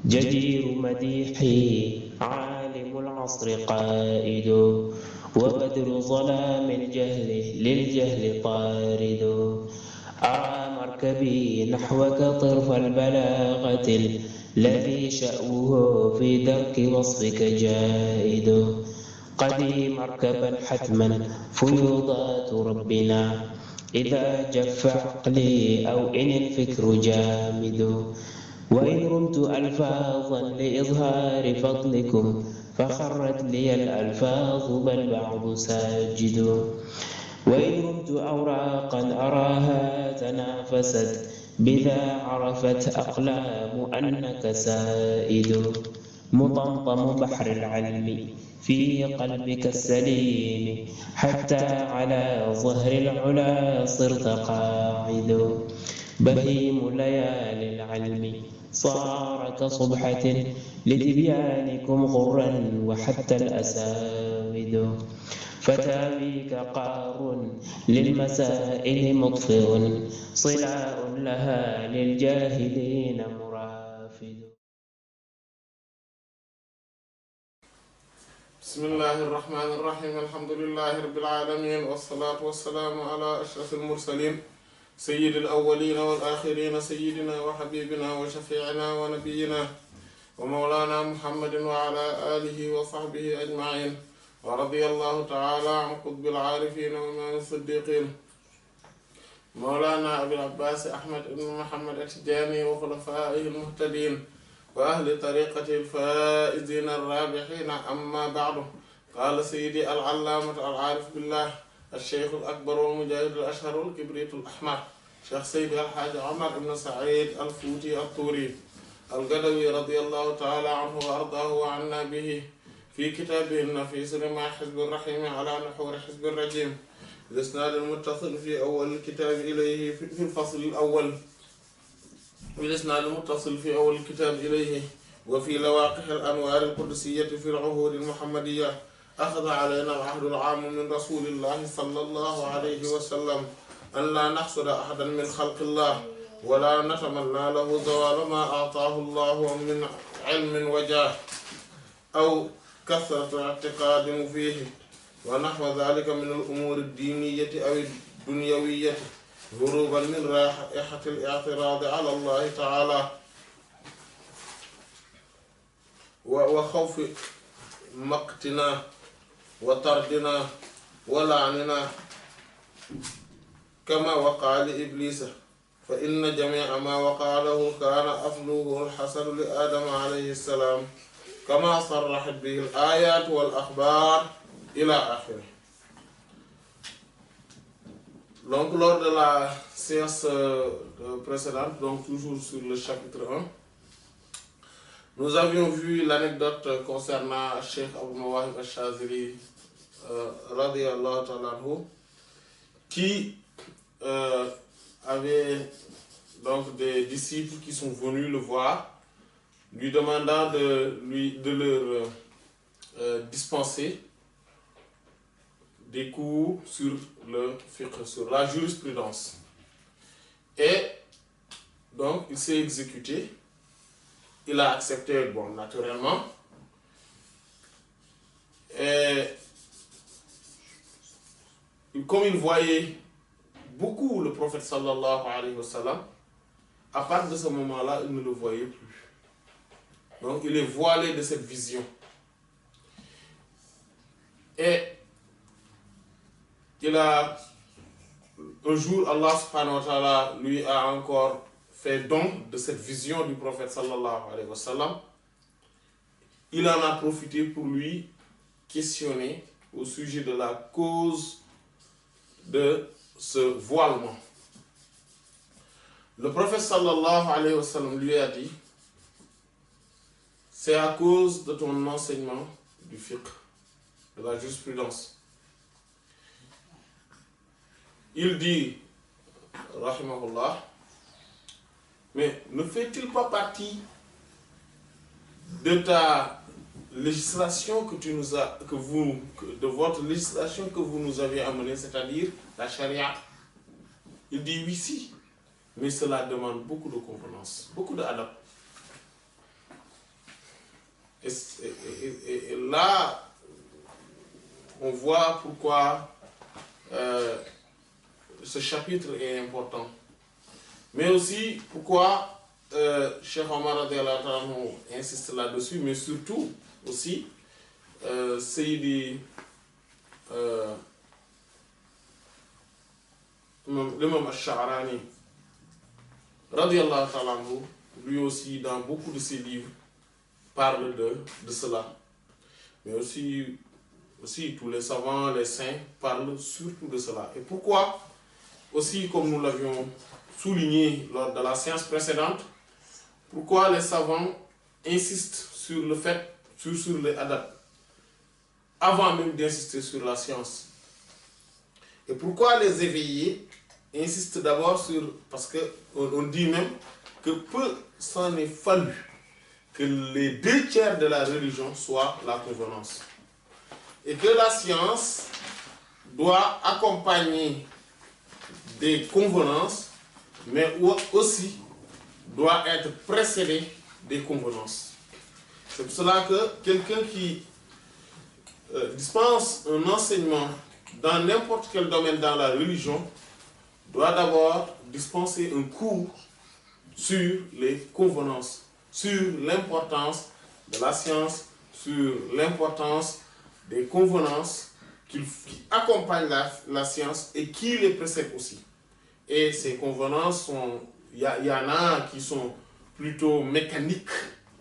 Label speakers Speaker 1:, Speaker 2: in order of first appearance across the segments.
Speaker 1: جدير مديحي عالم العصر قائد وبدر ظلام الجهل للجهل طارد أرى مركبي نحوك طرف البلاغة الذي شأوه في درك وصفك جائد قدي مركبا حتما فيوضات ربنا إذا جف عقلي أو إن الفكر جامد وإن رمت ألفاظا لإظهار فضلكم فخرت لي الألفاظ بل بعض ساجد وإن رمت أوراقا أراها تنافست بذا عرفت أقلام أنك سائد مطمطم بحر العلم في قلبك السليم حتى على ظهر العلا صرت قاعد بهيم ليالي العلم صار كصبحة لتبيانكم غرا وحتى الأساود فتاويك قار للمسائل مطفئ صلاء لها للجاهلين مرافد.
Speaker 2: بسم الله الرحمن الرحيم. الحمد لله رب العالمين، والصلاة والسلام على أشرف المرسلين سيد الأولين والآخرين، سيدنا وحبيبنا وشفيعنا ونبينا ومولانا محمد وعلى آله وصحبه أجمعين، ورضي الله تعالى عن قطب العارفين وإمام الصديقين مولانا أبي العباس أحمد بن محمد التجاني وخلفائه المهتدين وأهل طريقة الفائزين الرابحين. أما بعد، قال سيدي العلامة العارف بالله الشيخ الأكبر والمجاهد الأشهر الكبريت الأحمر شيخ سيدي الحاج عمر بن سعيد الفوتي الطوري القدوي رضي الله تعالى عنه وأرضاه وعنا به في كتابه النفيس لما حزب الرحيم على نحور حزب الرجيم الإسناد المتصل في أول الكتاب إليه في الفصل الأول، بالإسناد المتصل في أول الكتاب إليه وفي لواقح الأنوار القدسية في العهود المحمدية. أخذ علينا العهد العام من رسول الله صلى الله عليه وسلم أن لا نحصد أحدا من خلق الله ولا نتمنى له زوال ما أعطاه الله من علم وجاه أو كثرة اعتقاد فيه ونحو ذلك من الأمور الدينية أو الدنيوية، هروبا من رائحة الاعتراض على الله تعالى وخوف مقتنا وطردنا ولعننا كما وقع لإبليس، فإن جميع ما وقع له كان أصله الحسن لآدم عليه السلام كما صرحت به الآيات والأخبار إلى آخره. Donc lors de la séance précédente, donc toujours sur le chapitre 1, nous avions vu l'anecdote concernant Cheikh Abou Mawahib al-Shazili radiyallahu ta'ala anhu, qui avait donc des disciples qui sont venus le voir, lui demandant de leur dispenser des cours sur le fiqh, sur la jurisprudence. Et donc il s'est exécuté, il a accepté, bon, naturellement. Et comme il voyait beaucoup le prophète sallallahu alayhi wa sallam, à partir de ce moment-là, il ne le voyait plus. Donc il est voilé de cette vision. Et un jour, Allah subhanahu wa ta'ala lui a encore fait don de cette vision du prophète sallallahu alayhi wa sallam. Il en a profité pour lui questionner au sujet de la cause de ce voilement. Le prophète sallallahu alayhi wa sallam lui a dit: c'est à cause de ton enseignement du fiqh, de la jurisprudence. Il dit, rahimahullah, mais ne fait-il pas partie de ta législation de votre législation que vous nous avez amenée, c'est-à-dire la charia? Il dit oui, si, mais cela demande beaucoup de convenance, beaucoup d'adab. là, on voit pourquoi ce chapitre est important. Mais aussi pourquoi Cheikh Omar radiyallahu anhu insiste là-dessus, mais surtout aussi Seydi l'imam Ash-Sha'rani radiyallahu anhu, lui aussi dans beaucoup de ses livres parle de cela. Mais aussi tous les savants, les saints parlent surtout de cela. Et pourquoi aussi, comme nous l'avions souligné lors de la séance précédente, pourquoi les savants insistent sur le fait, sur les adab, avant même d'insister sur la science. Et pourquoi les éveillés insistent d'abord sur, parce qu'on dit même que peu s'en est fallu que les 2/3 de la religion soient la convenance. Et que la science doit accompagner des convenances, mais aussi doit être précédée des convenances. C'est pour cela que quelqu'un qui dispense un enseignement dans n'importe quel domaine dans la religion doit d'abord dispenser un cours sur les convenances, sur l'importance de la science, sur l'importance des convenances qui accompagnent la science et qui les précèdent aussi. Et ces convenances sont, il y en a qui sont plutôt mécaniques,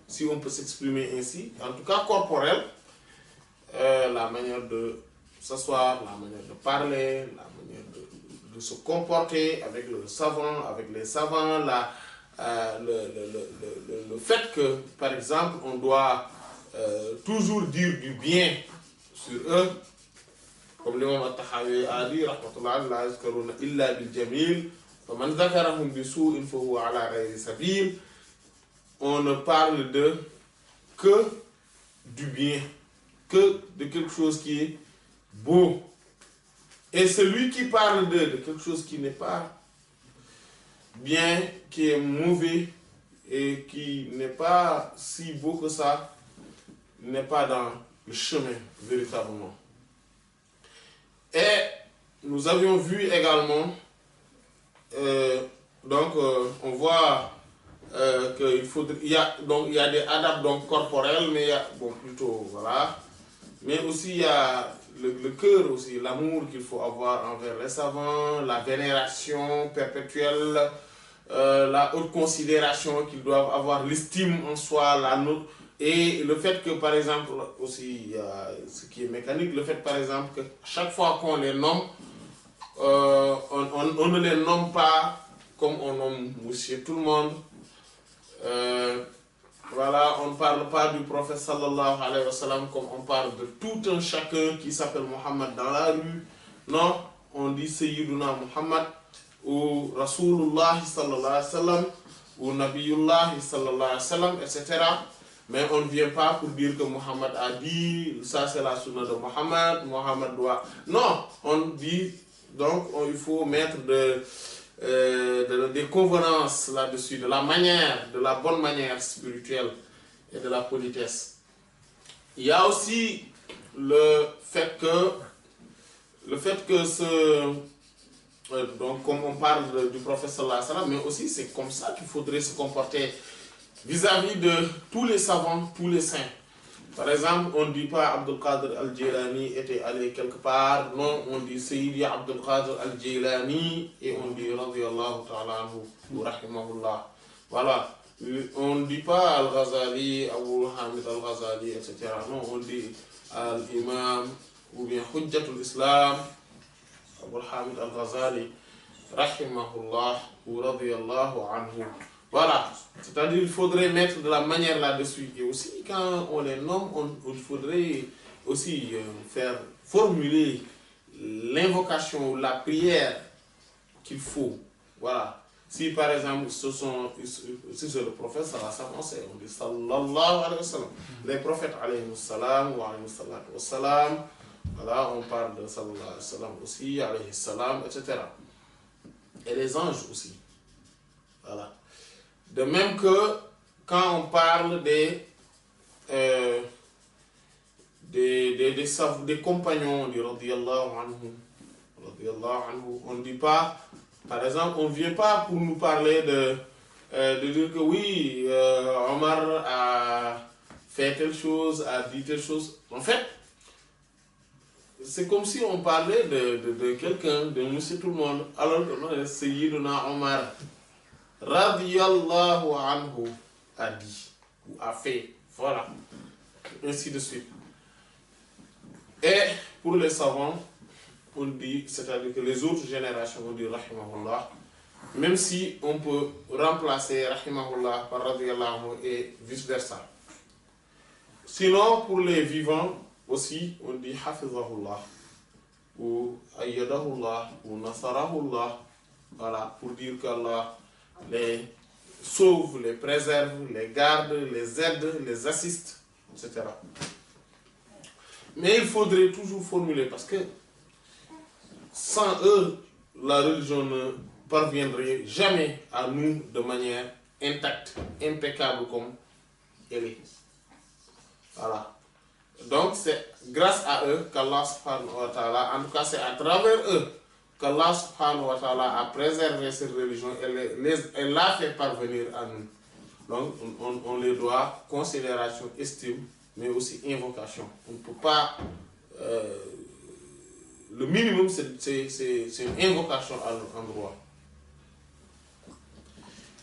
Speaker 2: si on peut s'exprimer ainsi, en tout cas corporelles, la manière de s'asseoir, la manière de parler, la manière de se comporter avec le savant, avec les savants, le fait que, par exemple, on doit toujours dire du bien sur eux, comme l'imam At-Tahawi a dit, rahmatullah, la yazkaruna illa bil jamil, faman zakarahum bi su'in fa huwa ala ghayri sabil. On ne parle de que du bien, que de quelque chose qui est beau. Et celui qui parle de quelque chose qui n'est pas bien, qui est mauvais et qui n'est pas si beau que ça, n'est pas dans le chemin véritablement. Et nous avions vu également, on voit qu'il faudrait, il y a des adaptes donc corporels, mais il y a, plutôt, voilà, mais aussi il y a le cœur aussi, l'amour qu'il faut avoir envers les savants, la vénération perpétuelle, la haute considération qu'ils doivent avoir, l'estime en soi, et le fait que, par exemple, aussi, ce qui est mécanique, le fait, par exemple, que chaque fois qu'on les nomme, on ne les nomme pas comme on nomme monsieur tout le monde. Voilà, on ne parle pas du prophète sallallahu alayhi wa sallam comme on parle de tout un chacun qui s'appelle Mohammed dans la rue. Non, on dit Sayyiduna Muhammad ou Rasulullah sallallahu alayhi wa sallam ou Nabiyullah sallallahu alayhi wa sallam, etc. Mais on ne vient pas pour dire que Mohammed a dit, ça c'est la sunna de Mohammed, Mohammed doit... Non, on dit, donc il faut mettre des convenances là-dessus, de la manière, de la bonne manière spirituelle et de la politesse. Il y a aussi le fait que donc comme on parle du prophète sallallahu alayhi wa sallam, mais aussi c'est comme ça qu'il faudrait se comporter vis-à-vis de tous les savants, tous les saints. Par exemple, on ne dit pas Abdul Qadir al-Jilani était allé quelque part. Non, on dit Sayyidi Abdul Qadir al-Jilani et on dit radiyallahu ta'ala anhu wa rahimahullah. Voilà. On ne dit pas Al-Ghazali, Abu Hamid al-Ghazali, etc. Non, on dit Al-Imam ou bien Hujjatul Islam, Abu Hamid al-Ghazali, rahimahullah wa radiyallahu anhu. Voilà, c'est-à-dire qu'il faudrait mettre de la manière là-dessus. Et aussi, quand on les nomme, il faudrait aussi formuler l'invocation ou la prière qu'il faut. Voilà. Si par exemple, si c'est le prophète, on dit sallallahu alayhi wa sallam. Les prophètes alayhi salam wa alayhi salatu wa salam. Voilà, on parle de sallallahu alayhi wa sallam aussi, alayhi salam, etc. Et les anges aussi. Voilà. De même que quand on parle des compagnons, on dit radiyallahu anhu. On ne dit pas, par exemple, on ne vient pas pour nous parler de dire que oui, Omar a fait telle chose, a dit telle chose. En fait, c'est comme si on parlait de quelqu'un, de monsieur tout le monde, alors que non, Sayyiduna Omar, radiyallahu anhu, a dit, ou a fait, voilà, ainsi de suite. Et pour les savants, on dit, c'est-à-dire que les autres générations, on dit rahimahullah, même si on peut remplacer rahimahullah par radiyallahu anhu et vice-versa. Sinon, pour les vivants aussi, on dit hafizahullah, ou ayyadahullah, ou nasarahullah, voilà, pour dire qu'Allah les sauve, les préserve, les garde, les aide, les assiste, etc. Mais il faudrait toujours formuler, parce que sans eux, la religion ne parviendrait jamais à nous de manière intacte, impeccable comme elle est. Voilà. Donc c'est grâce à eux qu'Allah subhanahu wa ta'ala, en tout cas c'est à travers eux qu'Allah subhanahu wa ta'ala a préservé cette religion et l'a fait parvenir à nous. Donc on les doit considération, estime, mais aussi invocation. On ne peut pas... le minimum, c'est une invocation à l'endroit.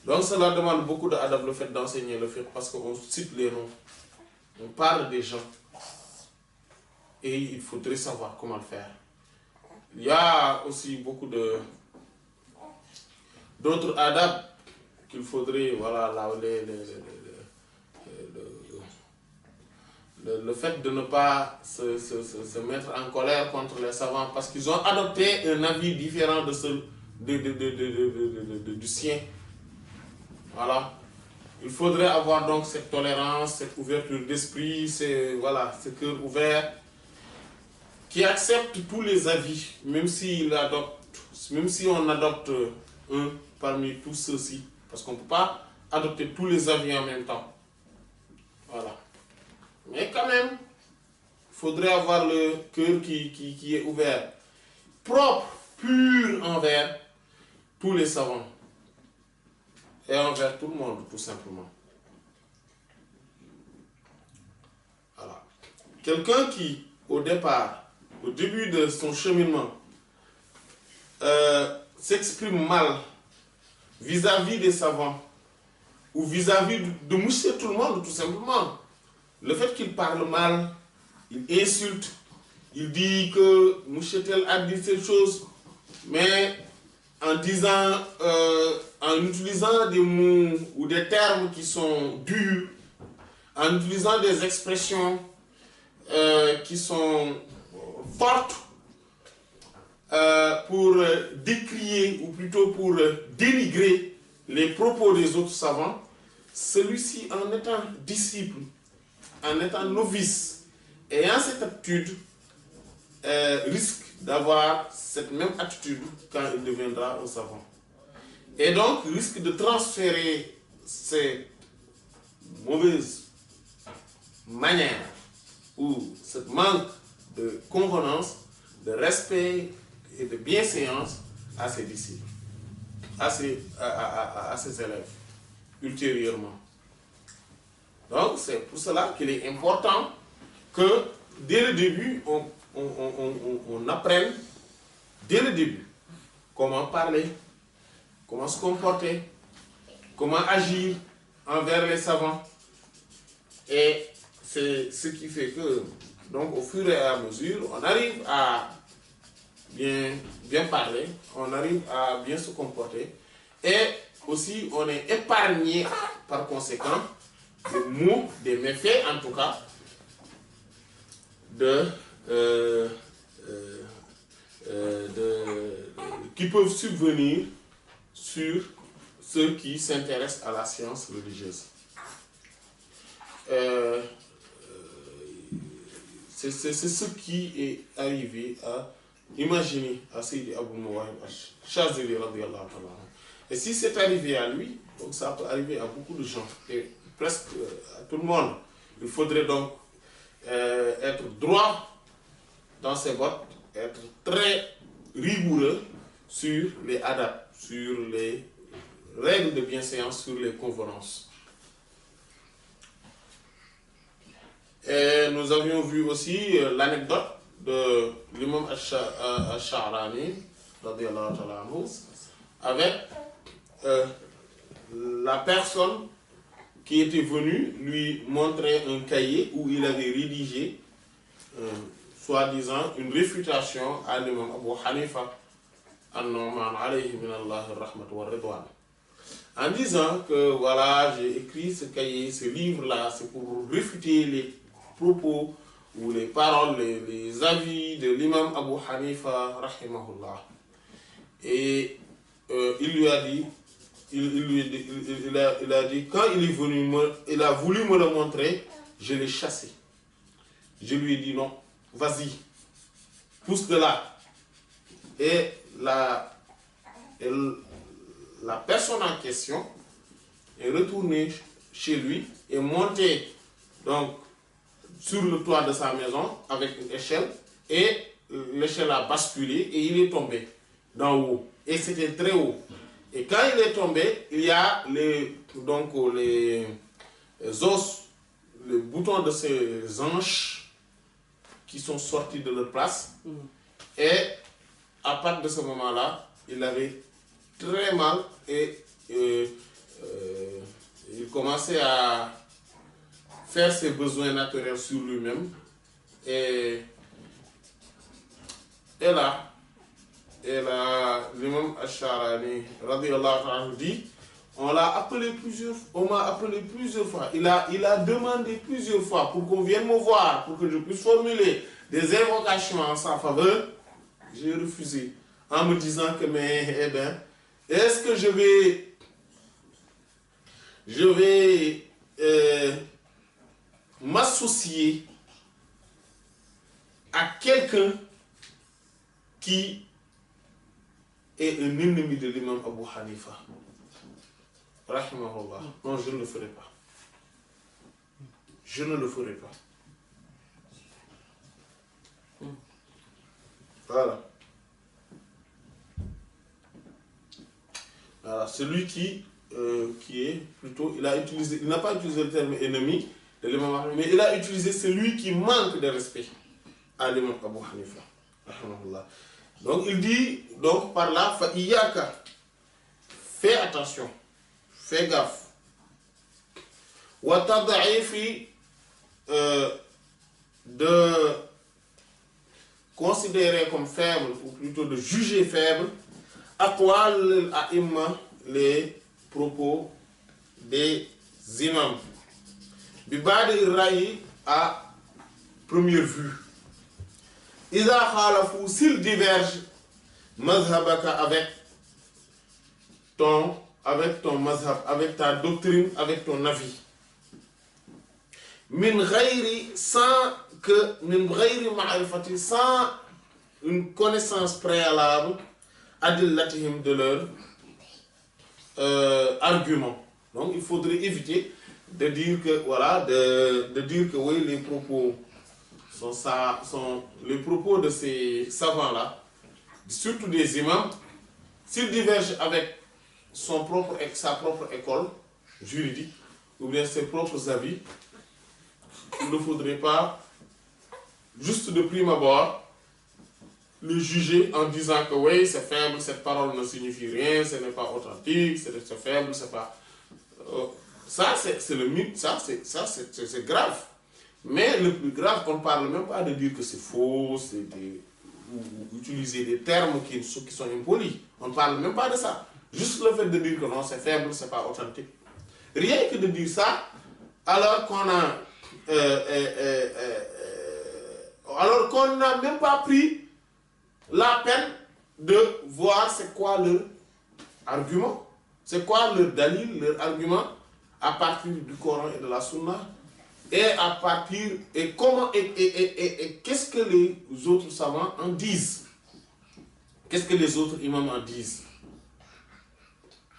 Speaker 2: Donc cela demande beaucoup d'adab, le fait d'enseigner le fait, parce qu'on cite les noms, on parle des gens, et il faudrait savoir comment le faire. Il y a aussi beaucoup d'autres adab qu'il faudrait, voilà, le fait de ne pas se mettre en colère contre les savants parce qu'ils ont adopté un avis différent de ceux du sien. Voilà. Il faudrait avoir donc cette tolérance, cette ouverture d'esprit, ce cœur ouvert, qui accepte tous les avis, même si on adopte un parmi tous ceux-ci, parce qu'on ne peut pas adopter tous les avis en même temps. Voilà. Mais quand même, il faudrait avoir le cœur qui est ouvert, propre, pur envers tous les savants et envers tout le monde, tout simplement. Voilà. Quelqu'un qui, au début de son cheminement, s'exprime mal vis-à-vis des savants ou vis-à-vis de monsieur tout le monde, tout simplement. Le fait qu'il parle mal, il insulte, il dit que monsieur tel a dit cette chose, mais en utilisant des mots ou des termes qui sont durs, en utilisant des expressions qui sont fortes pour décrier ou plutôt pour dénigrer les propos des autres savants, celui-ci en étant disciple, en étant novice, ayant cette attitude, risque d'avoir cette même attitude quand il deviendra un savant. Et donc risque de transférer ces mauvaises manières ou ce manque de convenance, de respect et de bienséance à ses disciples, à ses élèves, ultérieurement. Donc c'est pour cela qu'il est important que dès le début, on apprenne, dès le début, comment parler, comment se comporter, comment agir envers les savants. Et c'est ce qui fait que, donc au fur et à mesure, on arrive à bien parler, on arrive à bien se comporter, et aussi on est épargné par conséquent des maux, des méfaits en tout cas, qui peuvent subvenir sur ceux qui s'intéressent à la science religieuse. C'est ce qui est arrivé à imaginer à Sayyidi Abu Nu'aym al-Shazili radiyallahu ta'ala. Et si c'est arrivé à lui, donc ça peut arriver à beaucoup de gens, et presque à tout le monde. Il faudrait donc être droit dans ses bottes, être très rigoureux sur les adab, sur les règles de bienséance, sur les convenances. Et nous avions vu aussi l'anecdote de l'imam Ash-Sha'rani, avec la personne qui était venue lui montrer un cahier où il avait rédigé, soi-disant, une réfutation à l'imam Abu Hanifa, an-Nu'man alayhi min Allah ar-rahmat wa ridwan, en disant que voilà, j'ai écrit ce cahier, ce livre-là, c'est pour réfuter les propos ou les paroles, les avis de l'imam Abu Hanifa, rahimahullah. Et il lui a dit, il a dit, quand il est venu, il a voulu me le montrer, je l'ai chassé. Je lui ai dit non, vas-y, pousse de là. Et la personne en question est retournée chez lui et montée donc sur le toit de sa maison avec une échelle, et l'échelle a basculé et il est tombé d'en haut. Et c'était très haut. Et quand il est tombé, il y a les os, les boutons de ses hanches qui sont sortis de leur place. Et à partir de ce moment-là, il avait très mal et il commençait à faire ses besoins naturels sur lui-même. Et là, l'imam Ash-Sha'rani radiyallahu anhu dit, on m'a appelé plusieurs fois. Il a demandé plusieurs fois pour qu'on vienne me voir, pour que je puisse formuler des invocations en sa faveur. J'ai refusé en me disant que est-ce que je vais m'associer à quelqu'un qui est un ennemi de l'imam Abu Hanifa, rahimahullah. Non, je ne le ferai pas. Je ne le ferai pas. Voilà. Voilà. Celui qui est plutôt, il n'a pas utilisé le terme ennemi de l'imam Ahmed, mais il a utilisé celui qui manque de respect à l'imam Abu Hanifa, rahimahullah. Donc il dit, donc par là, fa iyaka, fais attention, fais gaffe. Wa tad'ifi, de considérer comme faible, ou plutôt de juger faible, aqwal al-a'imma, les propos des imams. Bi ba'di rayi, à première vue. Iza khalafu, s'ils divergent, mazhabaka, avec ton mazhab, avec ta doctrine, avec ton avis. Min ghayri, sans ma'rifati, sans une connaissance préalable, adillatihim, de leur argument. Donc il faudrait éviter de dire que, voilà, de dire que oui, les propos sont les propos de ces savants-là, surtout des imams, s'ils divergent avec sa propre école juridique, ou bien ses propres avis, il ne faudrait pas, juste de prime abord, le juger en disant que oui, c'est faible, cette parole ne signifie rien, ce n'est pas authentique, c'est faible, c'est pas... ça, c'est le mythe, ça, c'est grave. Mais le plus grave, on ne parle même pas de dire que c'est faux, ou utiliser des termes qui sont impolis. On ne parle même pas de ça. Juste le fait de dire que non, c'est faible, c'est pas authentique. Rien que de dire ça, alors qu'on n'a même pas pris la peine de voir c'est quoi leur argument, c'est quoi leur dalil, leur argument à partir du Coran et de la Sunna, et à partir et comment et qu'est-ce que les autres savants en disent, qu'est-ce que les autres imams en disent,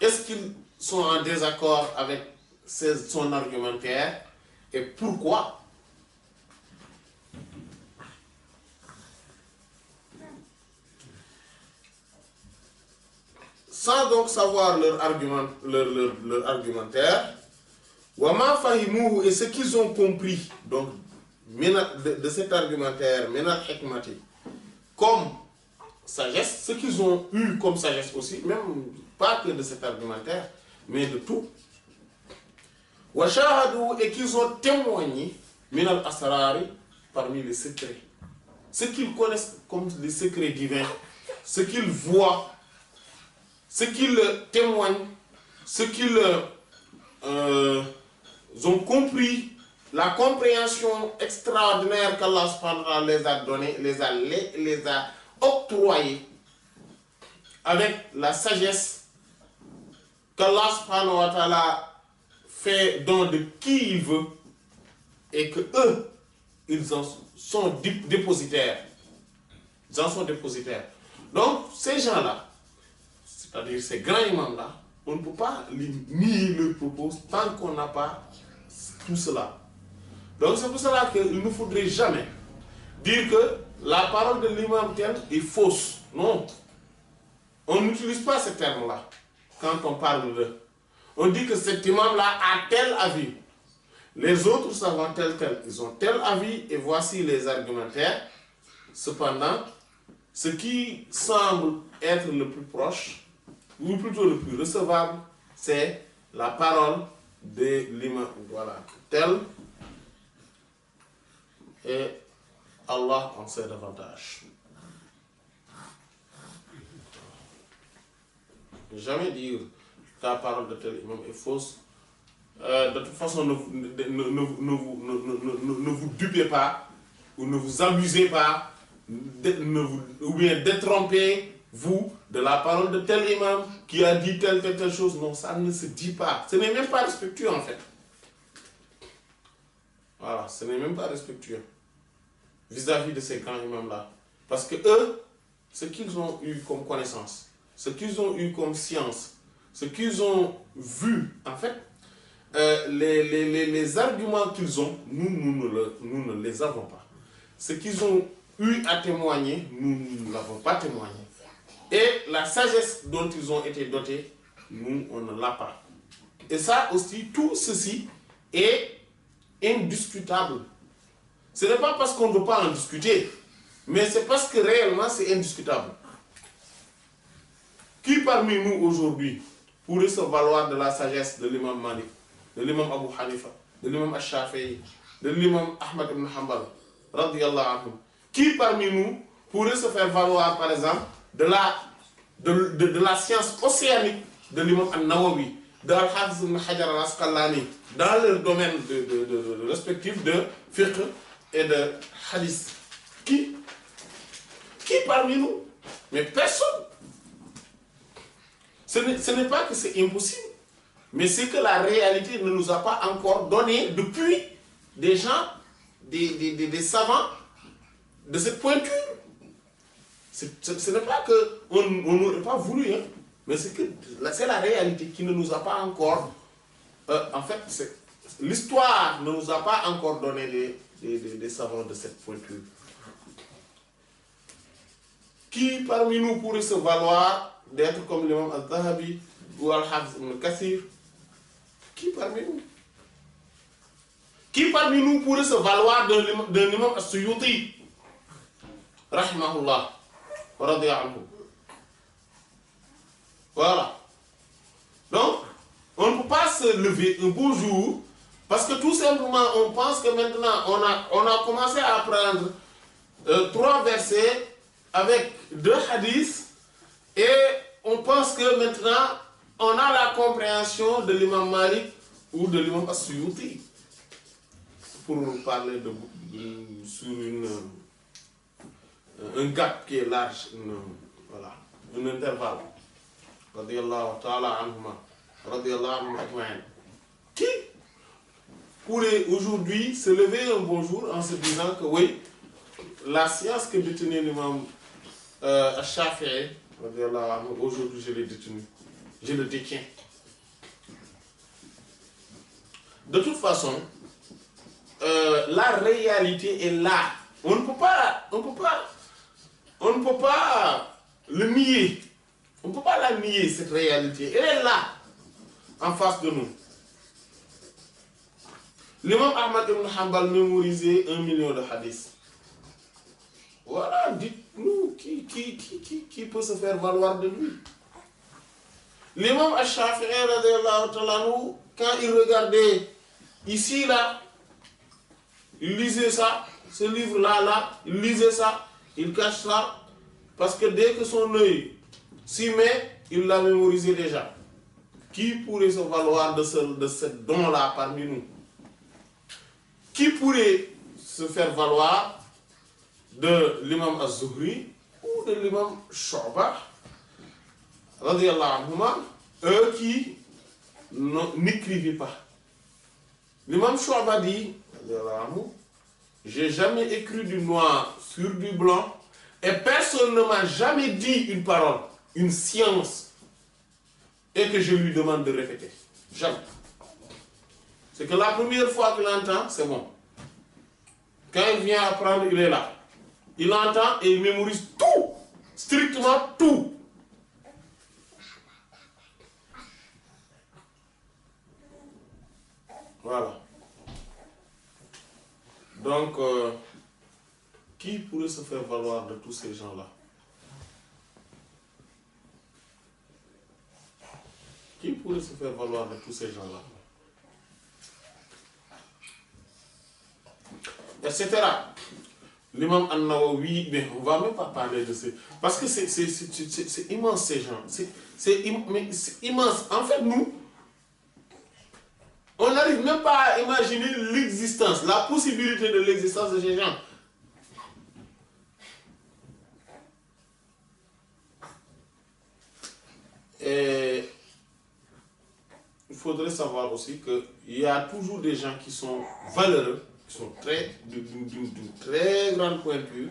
Speaker 2: est-ce qu'ils sont en désaccord avec son argumentaire et pourquoi, sans donc savoir leur argumentaire, wa ma fahimuhu, et ce qu'ils ont compris donc de cet argumentaire, minal hikmati, comme sagesse, ce qu'ils ont eu comme sagesse aussi, même pas que de cet argumentaire, mais de tout. Wa shahadu, et qu'ils ont témoigné minal asrari, parmi les secrets. Ce qu'ils connaissent comme les secrets divins, ce qu'ils voient, ce qu'ils témoignent, ce qu'ils ont compris, la compréhension extraordinaire qu'Allah subhanahu wa ta'ala les a donnée, les a octroyés avec la sagesse qu'Allah subhanahu wa ta'ala fait don de qui il veut et que eux, ils en sont dépositaires. Ils en sont dépositaires. Donc, ces gens-là, c'est-à-dire ces grands imams-là, on ne peut pas nier leurs propos tant qu'on n'a pas tout cela. Donc, c'est pour cela qu'il ne faudrait jamais dire que la parole de l'imam tel est fausse. Non. On n'utilise pas ce terme-là quand on parle d'eux. On dit que cet imam-là a tel avis. Les autres savants tel. Ils ont tel avis et voici les argumentaires. Cependant, ce qui semble être le plus proche, ou plutôt le plus recevable, c'est la parole de l'imam. Voilà, tel. Et Allah en sait davantage. Jamais dire ta parole de tel imam est fausse. De toute façon, ne vous dupez pas, ou ne vous amusez pas, ou bien détrompez-vous de la parole de tel imam qui a dit telle chose. Non, ça ne se dit pas. Ce n'est même pas respectueux en fait. Voilà, ce n'est même pas respectueux vis-à-vis de ces grands imams-là. Parce que eux, ce qu'ils ont eu comme connaissance, ce qu'ils ont eu comme science, ce qu'ils ont vu, en fait, les arguments qu'ils ont, nous ne les avons pas. Ce qu'ils ont eu à témoigner, nous ne l'avons pas témoigné. Et la sagesse dont ils ont été dotés, nous, on ne l'a pas. Et ça aussi, tout ceci est indiscutable. Ce n'est pas parce qu'on ne veut pas en discuter, mais c'est parce que réellement c'est indiscutable. Qui parmi nous aujourd'hui pourrait se valoir de la sagesse de l'imam Malik, de l'imam Abu Hanifa, de l'imam Ash-Shafi'i, de l'imam Ahmad ibn Hanbal, radiyallahu anhu? Qui parmi nous pourrait se faire valoir, par exemple, de la science océanique de l'imam An-Nawawi, de Al-Hafiz ibn Hajar al-Asqalani, dans leur domaine respectif de fiqh et de hadith? Qui parmi nous? Mais personne. Ce n'est pas que c'est impossible, mais c'est que la réalité ne nous a pas encore donné depuis des gens, des savants de cette pointure. Ce n'est pas qu'on n'aurait pas voulu, hein, mais c'est la réalité qui ne nous a pas encore... en fait, l'histoire ne nous a pas encore donné des savants de cette pointure. Qui parmi nous pourrait se valoir d'être comme l'imam al-Zahabi ou al-Hafiz ibn Kathir? Qui parmi nous? Qui parmi nous pourrait se valoir d'un imam al-Suyuti, rahimahullah, wa radiya anhu? Voilà. Donc, on ne peut pas se lever un beau jour parce que tout simplement on pense que maintenant on a commencé à apprendre 3 versets avec 2 hadiths et on pense que maintenant on a la compréhension de l'imam Malik ou de l'imam As-Suyuti, pour parler sur un gap qui est large, voilà, un intervalle. Radiyallahu ta'ala anhuma, radiyallahu anhum ajma'in. Qui pourrait aujourd'hui se lever un bon jour en se disant que oui, la science que détenait l'imam Ash-Shafi'i, aujourd'hui je l'ai détenu, je le détiens. De toute façon, la réalité est là. On ne peut pas le nier. On ne peut pas la nier, cette réalité. Elle est là, en face de nous. L'imam Ahmad ibn Hanbal mémorisait 1 million de hadiths. Voilà, dites-nous, qui peut se faire valoir de lui? L'imam Ash-Shafi'i, quand il regardait ici, là, il lisait ça, ce livre-là, il lisait ça, il cache ça, parce que dès que son œil s'y met, il l'a mémorisé déjà. Qui pourrait se valoir de ce don-là parmi nous? Qui pourrait se faire valoir de l'imam Az-Zuhri ou de l'imam Shu'ba, radiyallahu anhuma, eux qui n'écrivaient pas? L'imam Shu'ba dit, radiyallahu anhu, j'ai jamais écrit du noir sur du blanc et personne ne m'a jamais dit une parole, une science, et que je lui demande de répéter. Jamais. C'est que la première fois qu'il entend, c'est bon. Quand il vient apprendre, il est là. Il entend et il mémorise tout. Strictement tout. Voilà. Donc, qui pourrait se faire valoir de tous ces gens-là? Qui pourrait se faire valoir de tous ces gens-là? Etc. L'imam An-Nawawi, mais on ne va même pas parler de ces... Parce que c'est immense ces gens. C'est immense. En fait, nous, on n'arrive même pas à imaginer l'existence, la possibilité de l'existence de ces gens. Et il faudrait savoir aussi qu'il y a toujours des gens qui sont valeureux, qui sont d'une très grande pointure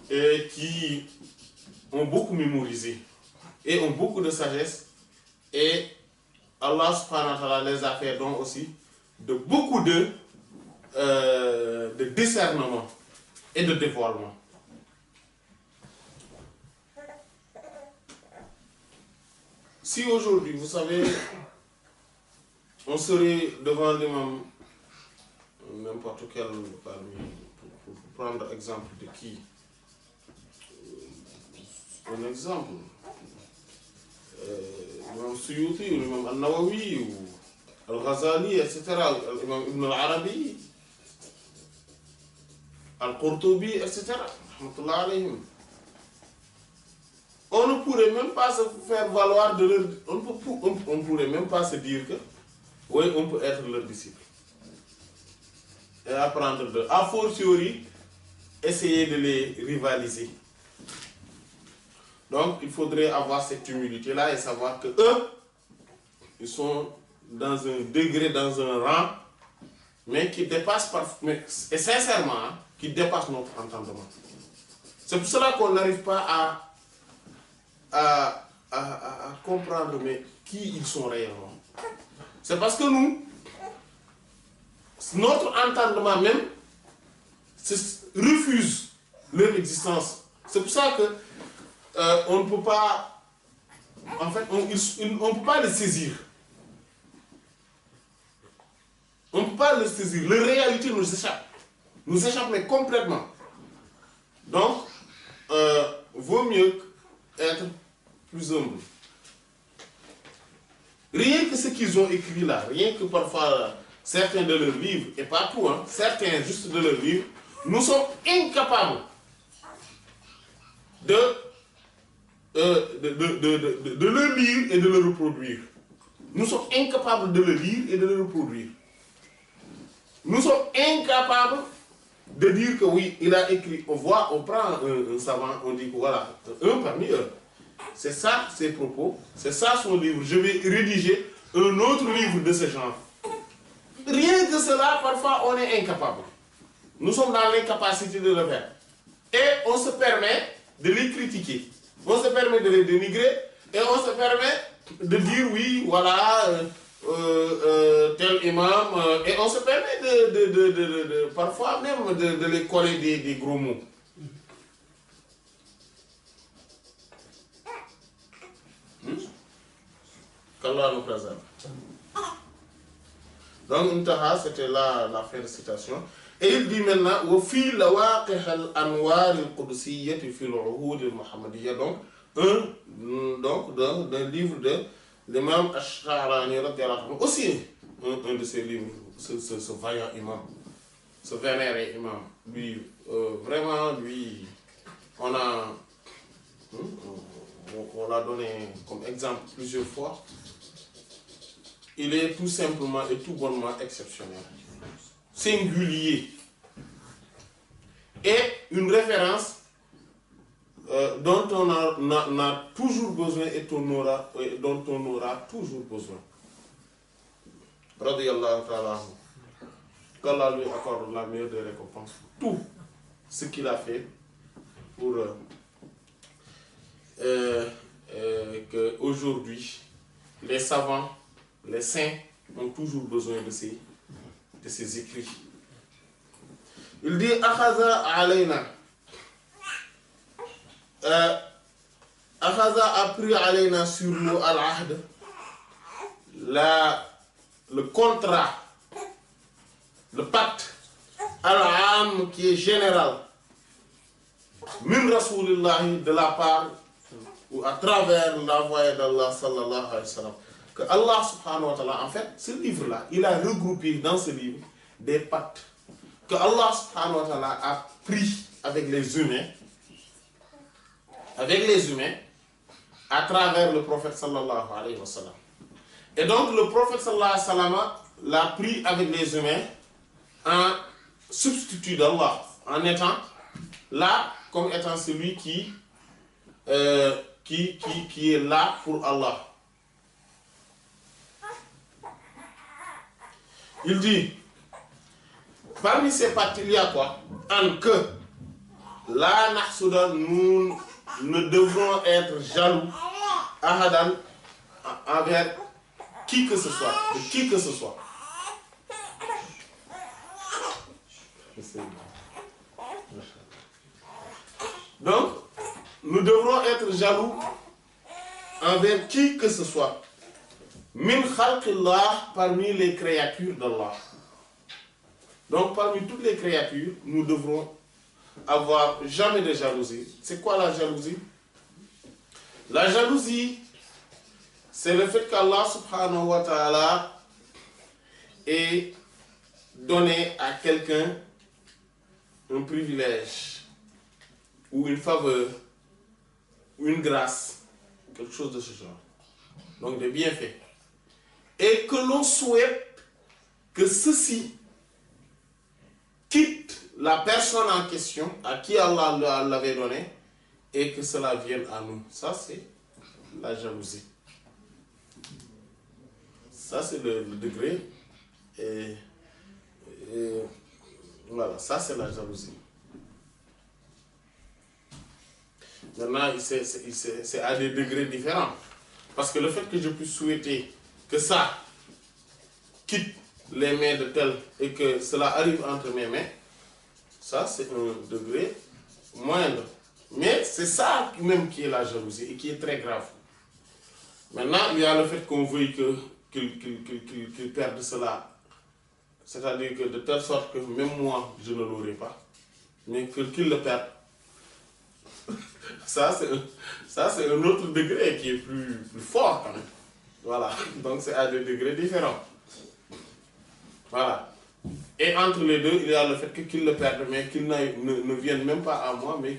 Speaker 2: et qui ont beaucoup mémorisé et ont beaucoup de sagesse, et Allah subhanahu wa ta'ala les a fait donc aussi de beaucoup de discernement et de dévoilement. Si aujourd'hui, vous savez, on serait devant l'imam, n'importe quel parmi, pour prendre exemple de qui? Un exemple, l'imam Suyuti, ou l'imam Al-Nawawi, ou Al-Ghazali, etc., l'imam Ibn Al-Arabi, Al-Qurtubi, etc., rahmatullah alayhim. On ne pourrait même pas se faire valoir de leur... On ne pourrait même pas se dire que oui, on peut être leur disciple. Et apprendre de... A fortiori, essayer de les rivaliser. Donc, il faudrait avoir cette humilité-là et savoir que eux, ils sont dans un degré, dans un rang, mais qui dépasse et sincèrement, hein, qui dépasse notre entendement. C'est pour cela qu'on n'arrive pas à comprendre mais qui ils sont réellement. C'est parce que nous, notre entendement même refuse leur existence. C'est pour ça que on ne peut pas, en fait, on ne peut pas les saisir. On ne peut pas les saisir. Leur réalité nous échappe mais complètement. Donc, vaut mieux être plus humble. Rien que ce qu'ils ont écrit là, rien que parfois certains de leurs livres, et pas tout, hein, certains juste de leurs livres, nous sommes incapables de le lire et de le reproduire. Nous sommes incapables de le lire et de le reproduire. Nous sommes incapables de dire que oui, il a écrit. On prend un savant, on dit que voilà, un parmi eux. C'est ça ses propos, c'est ça son livre. Je vais rédiger un autre livre de ce genre. Rien que cela, parfois, on est incapable. Nous sommes dans l'incapacité de le faire. Et on se permet de les critiquer. On se permet de les dénigrer. Et on se permet de dire oui, voilà, tel imam. Et on se permet parfois même de les coller des gros mots. qu'Allah nous préserve. Donc, Intaha, c'était là la fin de citation. Et il dit maintenant, وَفِي لَوَاقِحَ الْأَنْوَارِ الْقُدْسِيَّةِ فِي الْعُهُودِ الْمُحَمَّدِيَّةِ. Donc, d'un livre de l'imam Ash-Sha'rani, aussi un de ses livres, ce vaillant imam, ce vénéré imam. Lui, vraiment, lui, on l'a donné comme exemple plusieurs fois. Il est tout simplement et tout bonnement exceptionnel, singulier, et une référence dont on a toujours besoin et dont on aura toujours besoin. Radiyallahu ta'ala anhu. Qu'Allah lui accorde la meilleure des récompenses pour tout ce qu'il a fait pour que aujourd'hui les savants, les saints ont toujours besoin de ces écrits. Il dit Akhaza alayna. Akhaza a pris alayna sur nous al-ahd, le contrat, le pacte al-am qui est général, min rasulillahi, de la part ou à travers l'envoyé d'Allah sallallahu alayhi wa sallam. Que Allah subhanahu wa ta'ala, en fait, ce livre-là, il a regroupé dans ce livre des pactes que Allah subhanahu wa ta'ala a pris avec les humains, à travers le prophète sallallahu alayhi wa sallam. Et donc le prophète sallallahu alayhi wa sallam l'a pris avec les humains en substitut d'Allah, en étant là comme étant celui qui est là pour Allah. Il dit, parmi ces pactes, il y a quoi? En que, la nahsuda, nous ne devrons être jaloux, ahadan, envers qui que ce soit, de qui que ce soit. Donc, nous devrons être jaloux envers qui que ce soit. Min khalqillah, parmi les créatures d'Allah. Donc parmi toutes les créatures, nous devrons avoir jamais de jalousie. C'est quoi la jalousie? La jalousie, c'est le fait qu'Allah subhanahu wa ta'ala ait donné à quelqu'un un privilège ou une faveur ou une grâce, quelque chose de ce genre. Donc des bienfaits. Et que l'on souhaite que ceci quitte la personne en question à qui Allah l'avait donné et que cela vienne à nous. Ça, c'est la jalousie. Ça, c'est le degré. Et voilà, ça, c'est la jalousie. Maintenant, c'est à des degrés différents. Parce que le fait que je puisse souhaiter que ça quitte les mains de tel et que cela arrive entre mes mains, ça c'est un degré moindre. Mais c'est ça même qui est la jalousie et qui est très grave. Maintenant, il y a le fait qu'on veuille qu'il perde cela. C'est-à-dire que de telle sorte que même moi, je ne l'aurai pas. Mais qu'il le perde. Ça, c'est un autre degré qui est plus fort quand même. Voilà. Donc, c'est à des degrés différents. Voilà. Et entre les deux, il y a le fait qu'il le perde, mais qu'il ne vienne même pas à moi, mais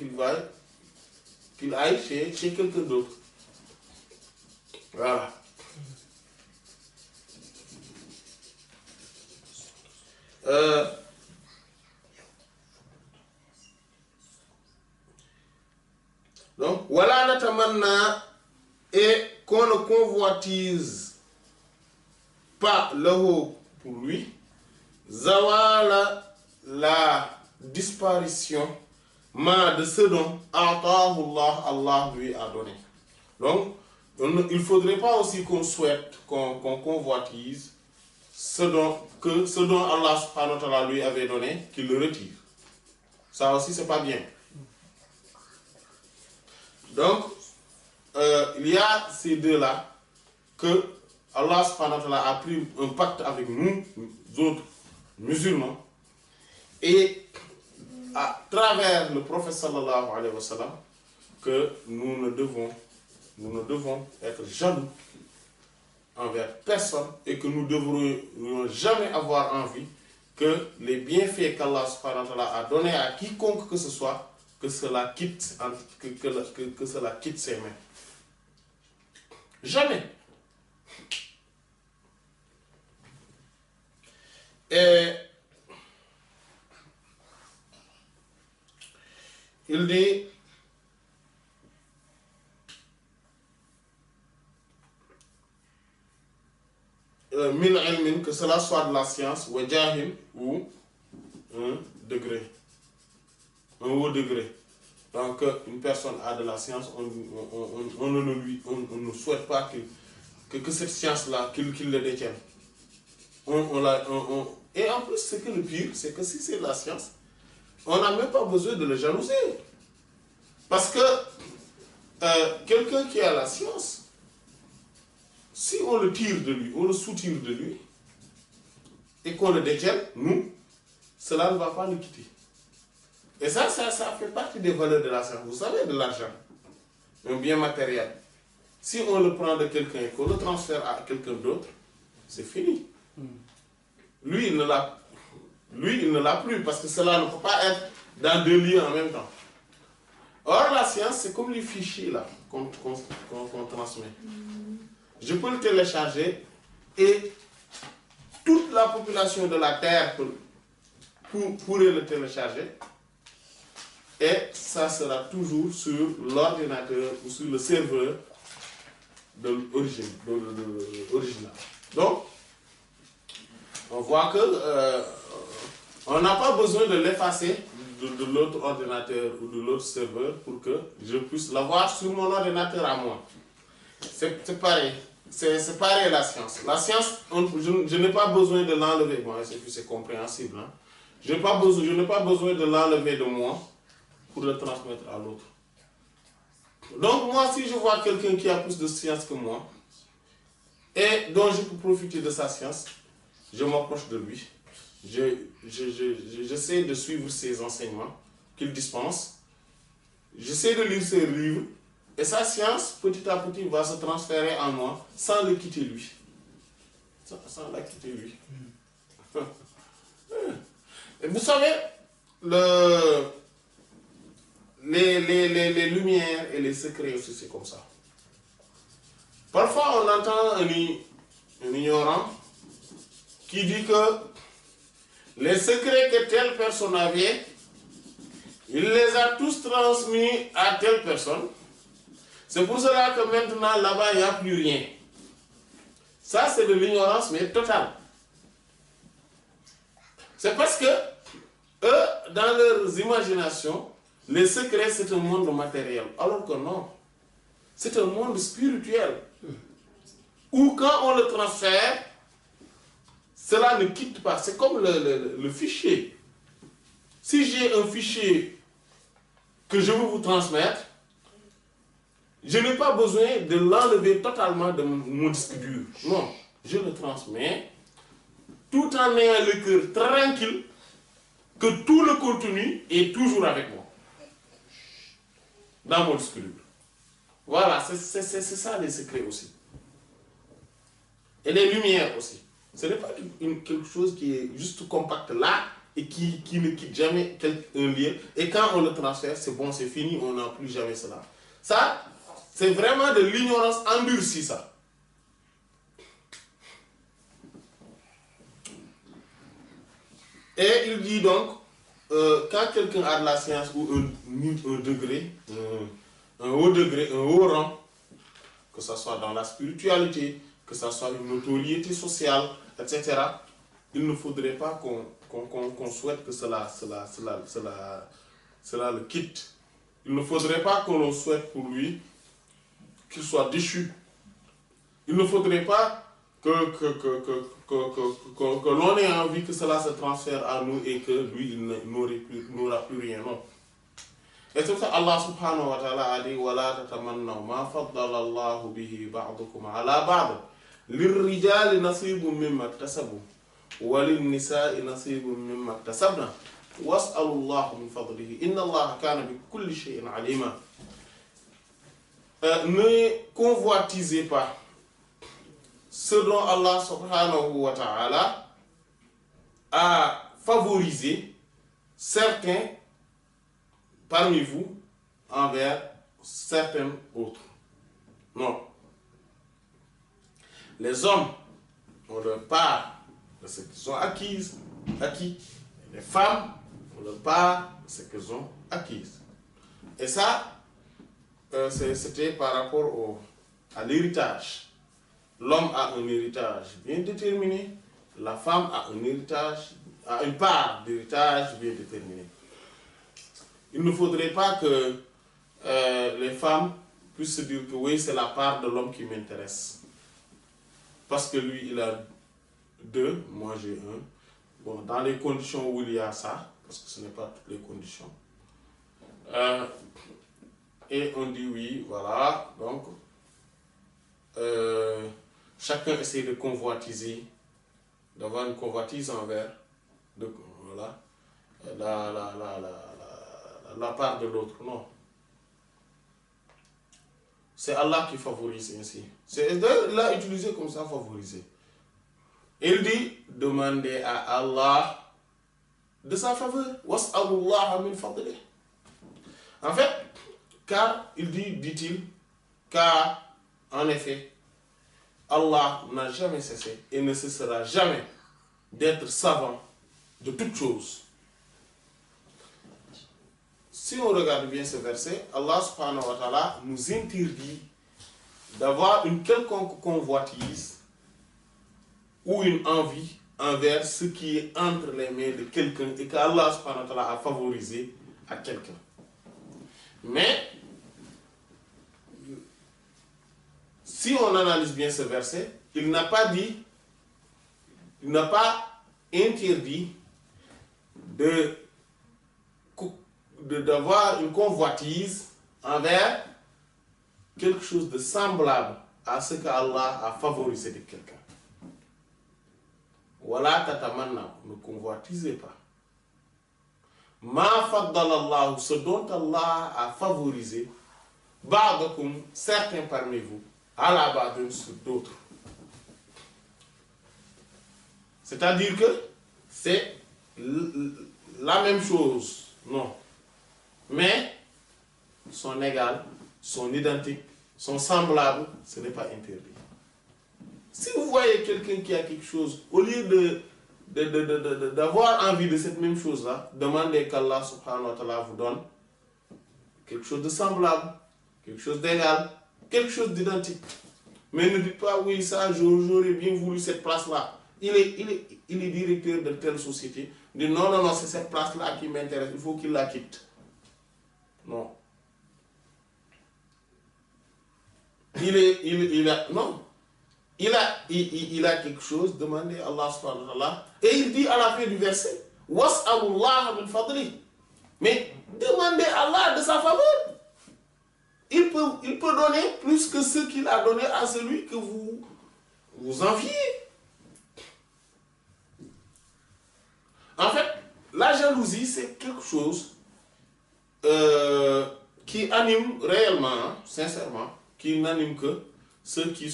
Speaker 2: qu'il aille chez quelqu'un d'autre. Voilà. Donc, voilà natamanna, et qu'on ne convoitise pas le haut pour lui, zawala, la disparition, ma de ce dont Allah lui a donné. Donc, il ne faudrait pas aussi qu'on souhaite, qu'on convoitise ce dont Allah subhanahu wa ta'ala lui avait donné, qu'il le retire. Ça aussi, c'est pas bien. Donc, il y a ces deux-là que Allah subhanahu wa ta'ala a pris un pacte avec nous, autres musulmans, et à travers le prophète sallallahu alayhi wa sallam, que nous ne devons être jaloux envers personne et que nous ne devrions jamais avoir envie que les bienfaits qu'Allah subhanahu wa ta'ala a donnés à quiconque que ce soit, que cela quitte, que cela quitte ses mains. Jamais. Et il dit min ilmin, que cela soit de la science, ou jahil, ou un degré, un haut degré. Donc une personne a de la science, on ne souhaite pas que cette science-là, qu'il le détienne. Et en plus, c'est que le pire, c'est que si c'est de la science, on n'a même pas besoin de le jalouser. Parce que quelqu'un qui a la science, si on le tire de lui, on le soutire de lui, et qu'on le détienne, nous, cela ne va pas le quitter. Et ça fait partie des valeurs de la science. Vous savez, de l'argent, un bien matériel. Si on le prend de quelqu'un et qu'on le transfère à quelqu'un d'autre, c'est fini. Lui, il ne l'a plus, parce que cela ne peut pas être dans deux lieux en même temps. Or, la science, c'est comme les fichiers là qu'on transmet. Je peux le télécharger et toute la population de la Terre pourrait le télécharger et ça sera toujours sur l'ordinateur ou sur le serveur de l'original. Donc, on voit que on n'a pas besoin de l'effacer de l'autre ordinateur ou de l'autre serveur pour que je puisse l'avoir sur mon ordinateur à moi. C'est pareil. C'est pareil la science. La science, je n'ai pas besoin de l'enlever. Bon, c'est compréhensible. Hein? Je n'ai pas besoin de l'enlever de moi pour le transmettre à l'autre. Donc moi, si je vois quelqu'un qui a plus de science que moi et dont je peux profiter de sa science, je m'approche de lui. J'essaie de suivre ses enseignements qu'il dispense. J'essaie de lire ses livres. Et sa science, petit à petit, va se transférer en moi sans le quitter lui. Sans la quitter lui. Et vous savez, les lumières et les secrets aussi, c'est comme ça. Parfois, on entend un ignorant qui dit que les secrets que telle personne avait, il les a tous transmis à telle personne. C'est pour cela que maintenant, là-bas, il n'y a plus rien. Ça, c'est de l'ignorance, mais totale. C'est parce que, eux, dans leurs imaginations, les secrets, c'est un monde matériel. Alors que non. C'est un monde spirituel. Où quand on le transfère, cela ne quitte pas. C'est comme le fichier. Si j'ai un fichier que je veux vous transmettre, je n'ai pas besoin de l'enlever totalement de mon disque dur. Non, je le transmets tout en ayant le cœur tranquille que tout le contenu est toujours avec moi. Dans mon disque dur. Voilà, c'est ça les secrets aussi. Et les lumières aussi. Ce n'est pas quelque chose qui est juste compact là et qui ne quitte jamais un lien. Et quand on le transfère, c'est bon, c'est fini, on n'a plus jamais cela. Ça, c'est vraiment de l'ignorance endurcie, ça. Et il dit donc, quand quelqu'un a de la science ou un degré, un haut degré, un haut rang, que ce soit dans la spiritualité, que ce soit une notoriété sociale, etc., il ne faudrait pas qu'on souhaite que cela le quitte. Il ne faudrait pas qu'on le souhaite pour lui qu'il soit déchu. Il ne faudrait pas que l'on ait envie que cela se transfère à nous et que lui, il n'aura plus rien. Non. Et c'est pour ça Allah subhanahu wa ta'ala a dit وَلَا تَتَمَنَّوْا مَا فَضَّلَ اللَّهُ بِهِ بَعْضُكُمْ عَلَى بَعْضٍ للرجال نصيب مما اكتسبوا وللنساء نصيب مما اكتسبنا واسألوا الله من فضله إن الله كان بكل شيء عليما. Ne convoitisez pas ce dont Allah subhanahu wa ta'ala a favorisé certains parmi vous envers certains autres. Non. Les hommes ont leur part de ce qu'ils ont acquis. Les femmes ont leur part de ce qu'elles ont acquis. Et ça, c'était par rapport à l'héritage. L'homme a un héritage bien déterminé, la femme a un héritage, a une part d'héritage bien déterminée. Il ne faudrait pas que les femmes puissent se dire que oui, c'est la part de l'homme qui m'intéresse. Parce que lui, il a 2, moi j'ai 1. Bon, dans les conditions où il y a ça, parce que ce n'est pas toutes les conditions. Et on dit oui, voilà, donc chacun essaie de convoitiser, d'avoir une convoitise envers voilà, la part de l'autre. Non. C'est Allah qui favorise ainsi. Il l'a utilisé comme ça, favoriser. Il dit, demandez à Allah de sa faveur. Was'alullaha min fadlih. En fait, car, dit-il, car, en effet, Allah n'a jamais cessé et ne cessera jamais d'être savant de toutes choses. Si on regarde bien ce verset, Allah subhanahu wa ta'ala nous interdit d'avoir une quelconque convoitise ou une envie envers ce qui est entre les mains de quelqu'un et qu'Allah subhanahu wa ta'ala a favorisé à quelqu'un. Mais, si on analyse bien ce verset, il n'a pas interdit d'avoir une convoitise envers quelque chose de semblable à ce qu'Allah a favorisé de quelqu'un. Wala tatamanna, ne convoitisez pas. Ma faddalallahu, ce dont Allah a favorisé, ba'dakum, certains parmi vous, ala ba'dun sur d'autres. C'est-à-dire que c'est la même chose, non. Mais sont égales, sont identiques, sont semblables, ce n'est pas interdit. Si vous voyez quelqu'un qui a quelque chose, au lieu d'avoir envie de cette même chose-là, demandez qu'Allah subhanahu wa ta'ala vous donne quelque chose de semblable, quelque chose d'égal, quelque chose d'identique. Mais ne dites pas, oui, ça, j'aurais bien voulu cette place-là. Il est directeur de telle société. Il dit, non, c'est cette place-là qui m'intéresse, il faut qu'il la quitte. Non. Il a quelque chose, demandez à Allah subhanahu wa ta'ala. Et il dit à la fin du verset, was'alullaha min fadli. Mais demandez à Allah de sa faveur. Il peut donner plus que ce qu'il a donné à celui que vous enviez. En fait, la jalousie, c'est quelque chose qui anime réellement, sincèrement, qui n'anime que ceux qui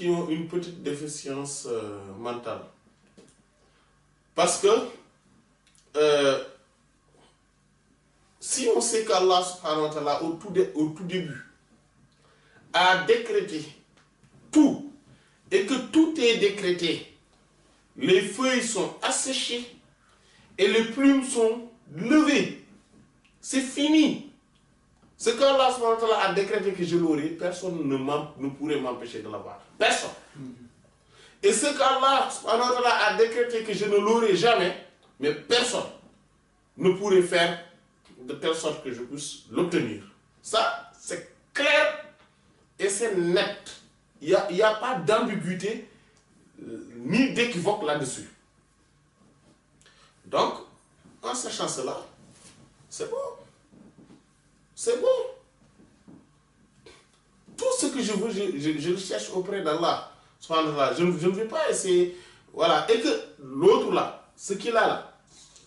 Speaker 2: ont une petite déficience mentale. Parce que si on sait qu'Allah subhanahu wa ta'ala au tout début a décrété tout et que tout est décrété, les feuilles sont asséchées et les plumes sont levées, c'est fini. Ce qu'Allah subhanahu wa ta'ala a décrété que je l'aurai, personne ne pourrait m'empêcher de l'avoir. Personne. Et ce qu'Allah subhanahu wa ta'ala a décrété que je ne l'aurai jamais, mais personne ne pourrait faire de telle sorte que je puisse l'obtenir. Ça, c'est clair et c'est net. Il n'y a pas d'ambiguïté ni d'équivoque là-dessus. Donc, en sachant cela, c'est bon. C'est bon. Tout ce que je veux, je le cherche auprès d'Allah. Je ne vais pas essayer. Voilà. Et que l'autre là, ce qu'il a là,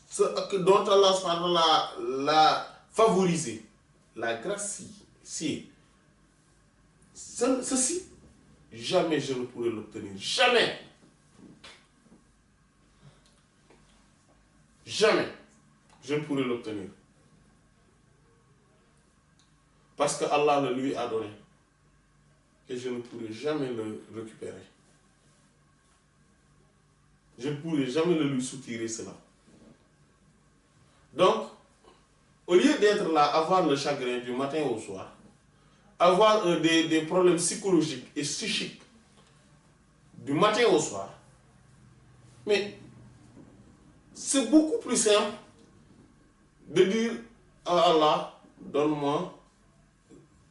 Speaker 2: ce dont Allah subhanahu wa ta'ala l'a favorisé, la grâce, si, ceci, jamais je ne pourrai l'obtenir. Jamais. Jamais je ne pourrai l'obtenir. Parce que Allah le lui a donné. Et je ne pourrai jamais le récupérer. Je ne pourrai jamais le lui soutirer cela. Donc, au lieu d'être là, avoir le chagrin du matin au soir, avoir des problèmes psychologiques et psychiques du matin au soir, mais c'est beaucoup plus simple de dire à Allah, donne-moi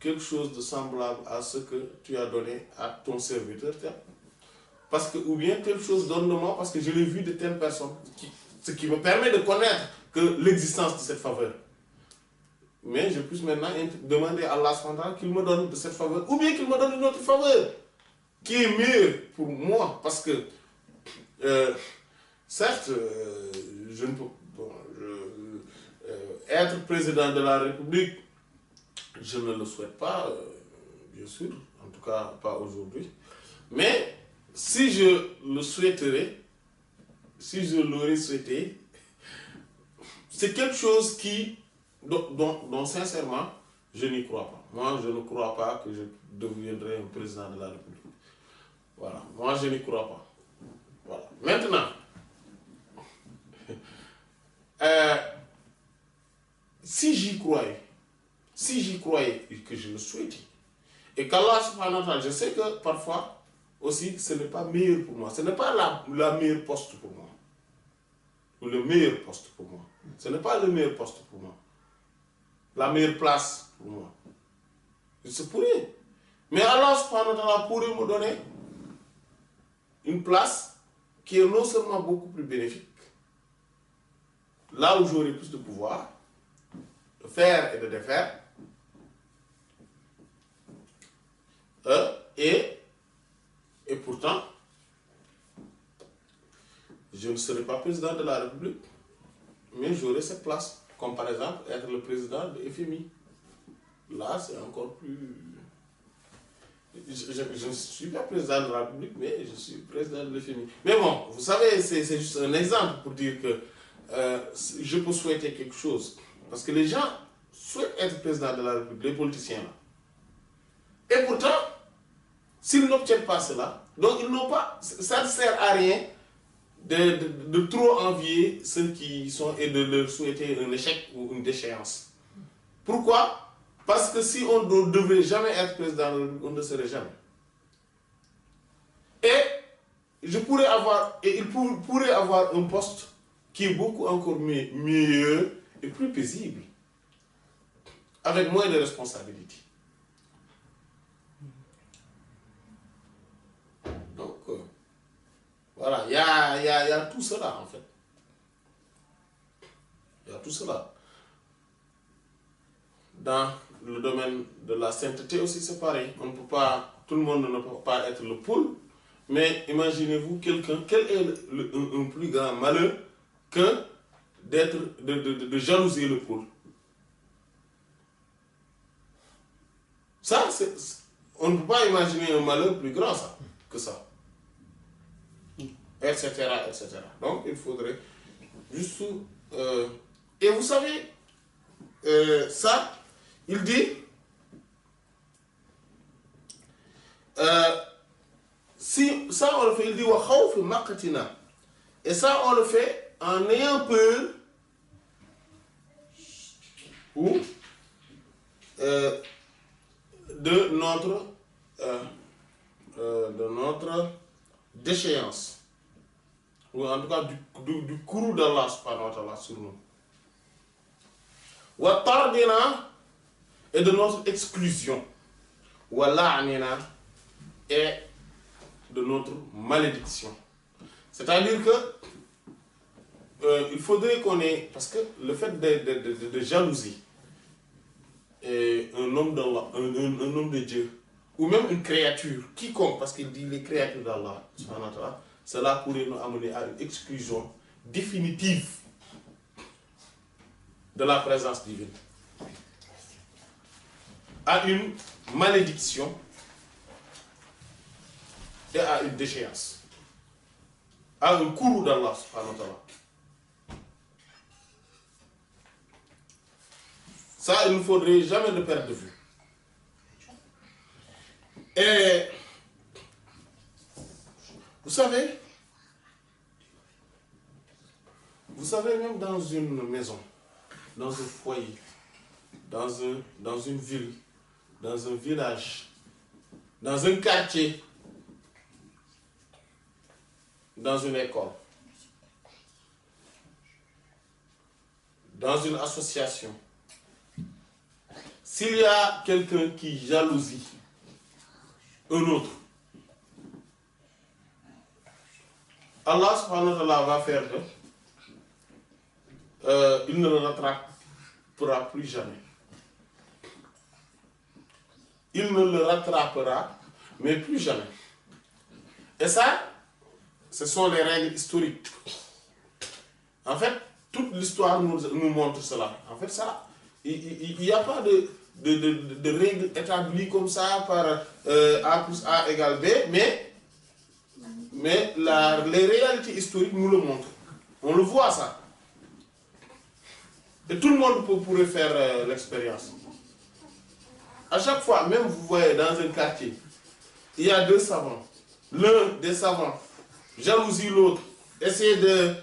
Speaker 2: quelque chose de semblable à ce que tu as donné à ton serviteur. Parce que, ou bien quelque chose donne-moi parce que je l'ai vu de telle personne, ce qui me permet de connaître que l'existence de cette faveur. Mais je puisse maintenant demander à Allah qu'il me donne de cette faveur, ou bien qu'il me donne une autre faveur, qui est meilleure pour moi, parce que, certes, je ne peux être président de la République, je ne le souhaite pas, bien sûr, en tout cas pas aujourd'hui, mais si je le souhaiterais, si je l'aurais souhaité, c'est quelque chose dont sincèrement, je n'y crois pas. Moi, je ne crois pas que je deviendrai un président de la République. Voilà, moi, je n'y crois pas. Voilà. Maintenant, si j'y croyais et que je le souhaitais, et qu'Allah subhanahu wa ta'ala, je sais que parfois aussi, ce n'est pas meilleur pour moi, ce n'est pas la meilleure poste pour moi, ou le meilleur poste pour moi. Ce n'est pas le meilleur poste pour moi, la meilleure place pour moi. Je pourrais. Mais Allah subhanahu wa ta'ala pourrait me donner une place qui est non seulement beaucoup plus bénéfique, là où j'aurai plus de pouvoir, de faire et de défaire, et pourtant, je ne serai pas président de la République, mais j'aurai cette place, comme par exemple être le président de FMI. Là, c'est encore plus... Je ne suis pas président de la République, mais je suis président de l'FMI. Mais bon, vous savez, c'est juste un exemple pour dire que je peux souhaiter quelque chose. Parce que les gens souhaitent être président de la République, les politiciens là. Et pourtant, s'ils n'obtiennent pas cela, donc ils n'ont pas... Ça ne sert à rien de trop envier ceux qui sont et de leur souhaiter un échec ou une déchéance. Pourquoi ? Parce que si on ne devait jamais être président, on ne serait jamais. Et il pourrait avoir un poste qui est beaucoup encore meilleur et plus paisible, avec moins de responsabilités. Donc, voilà, il y a tout cela en fait. Il y a tout cela. Dans le domaine de la sainteté aussi, c'est pareil. On ne peut pas, tout le monde ne peut pas être le poule, mais imaginez-vous quelqu'un, quel est un plus grand malheur que de jalouser le poule. Ça, on ne peut pas imaginer un malheur plus grand que ça. Etc., etc. Donc, il faudrait juste... et vous savez, ça, il dit, si ça on le fait, il dit wa khawfi maqtina. Et ça on le fait en ayant peur ou de notre déchéance, ou en tout cas du courroux d'Allah subhanahu wa ta'ala sur nous. Wa tardina, et de notre exclusion, wa la'nina, et de notre malédiction. C'est-à-dire que il faudrait qu'on ait, parce que le fait de jalousie un homme d'Allah, un homme de Dieu, ou même une créature, quiconque, parce qu'il dit les créatures d'Allah, cela pourrait nous amener à une exclusion définitive de la présence divine, à une malédiction et à une déchéance, à un courroux d'Allah subhanahu wa ta'ala. Ça, il ne faudrait jamais le perdre de vue. Et vous savez même dans une maison, dans un foyer, dans une ville, dans un village, dans un quartier, dans une école, dans une association, s'il y a quelqu'un qui jalousie un autre, Allah subhanahu wa ta'ala va faire de il ne le rattrapera plus jamais. Il ne le rattrapera, mais plus jamais. Et ça, ce sont les règles historiques. En fait, toute l'histoire nous montre cela. En fait, ça, il n'y a pas de règles établies comme ça par A plus A égale B, mais les réalités historiques nous le montrent. On le voit ça. Et tout le monde pourrait faire l'expérience. À chaque fois, même vous voyez dans un quartier, il y a deux savants. L'un des savants jalousie l'autre, essaie de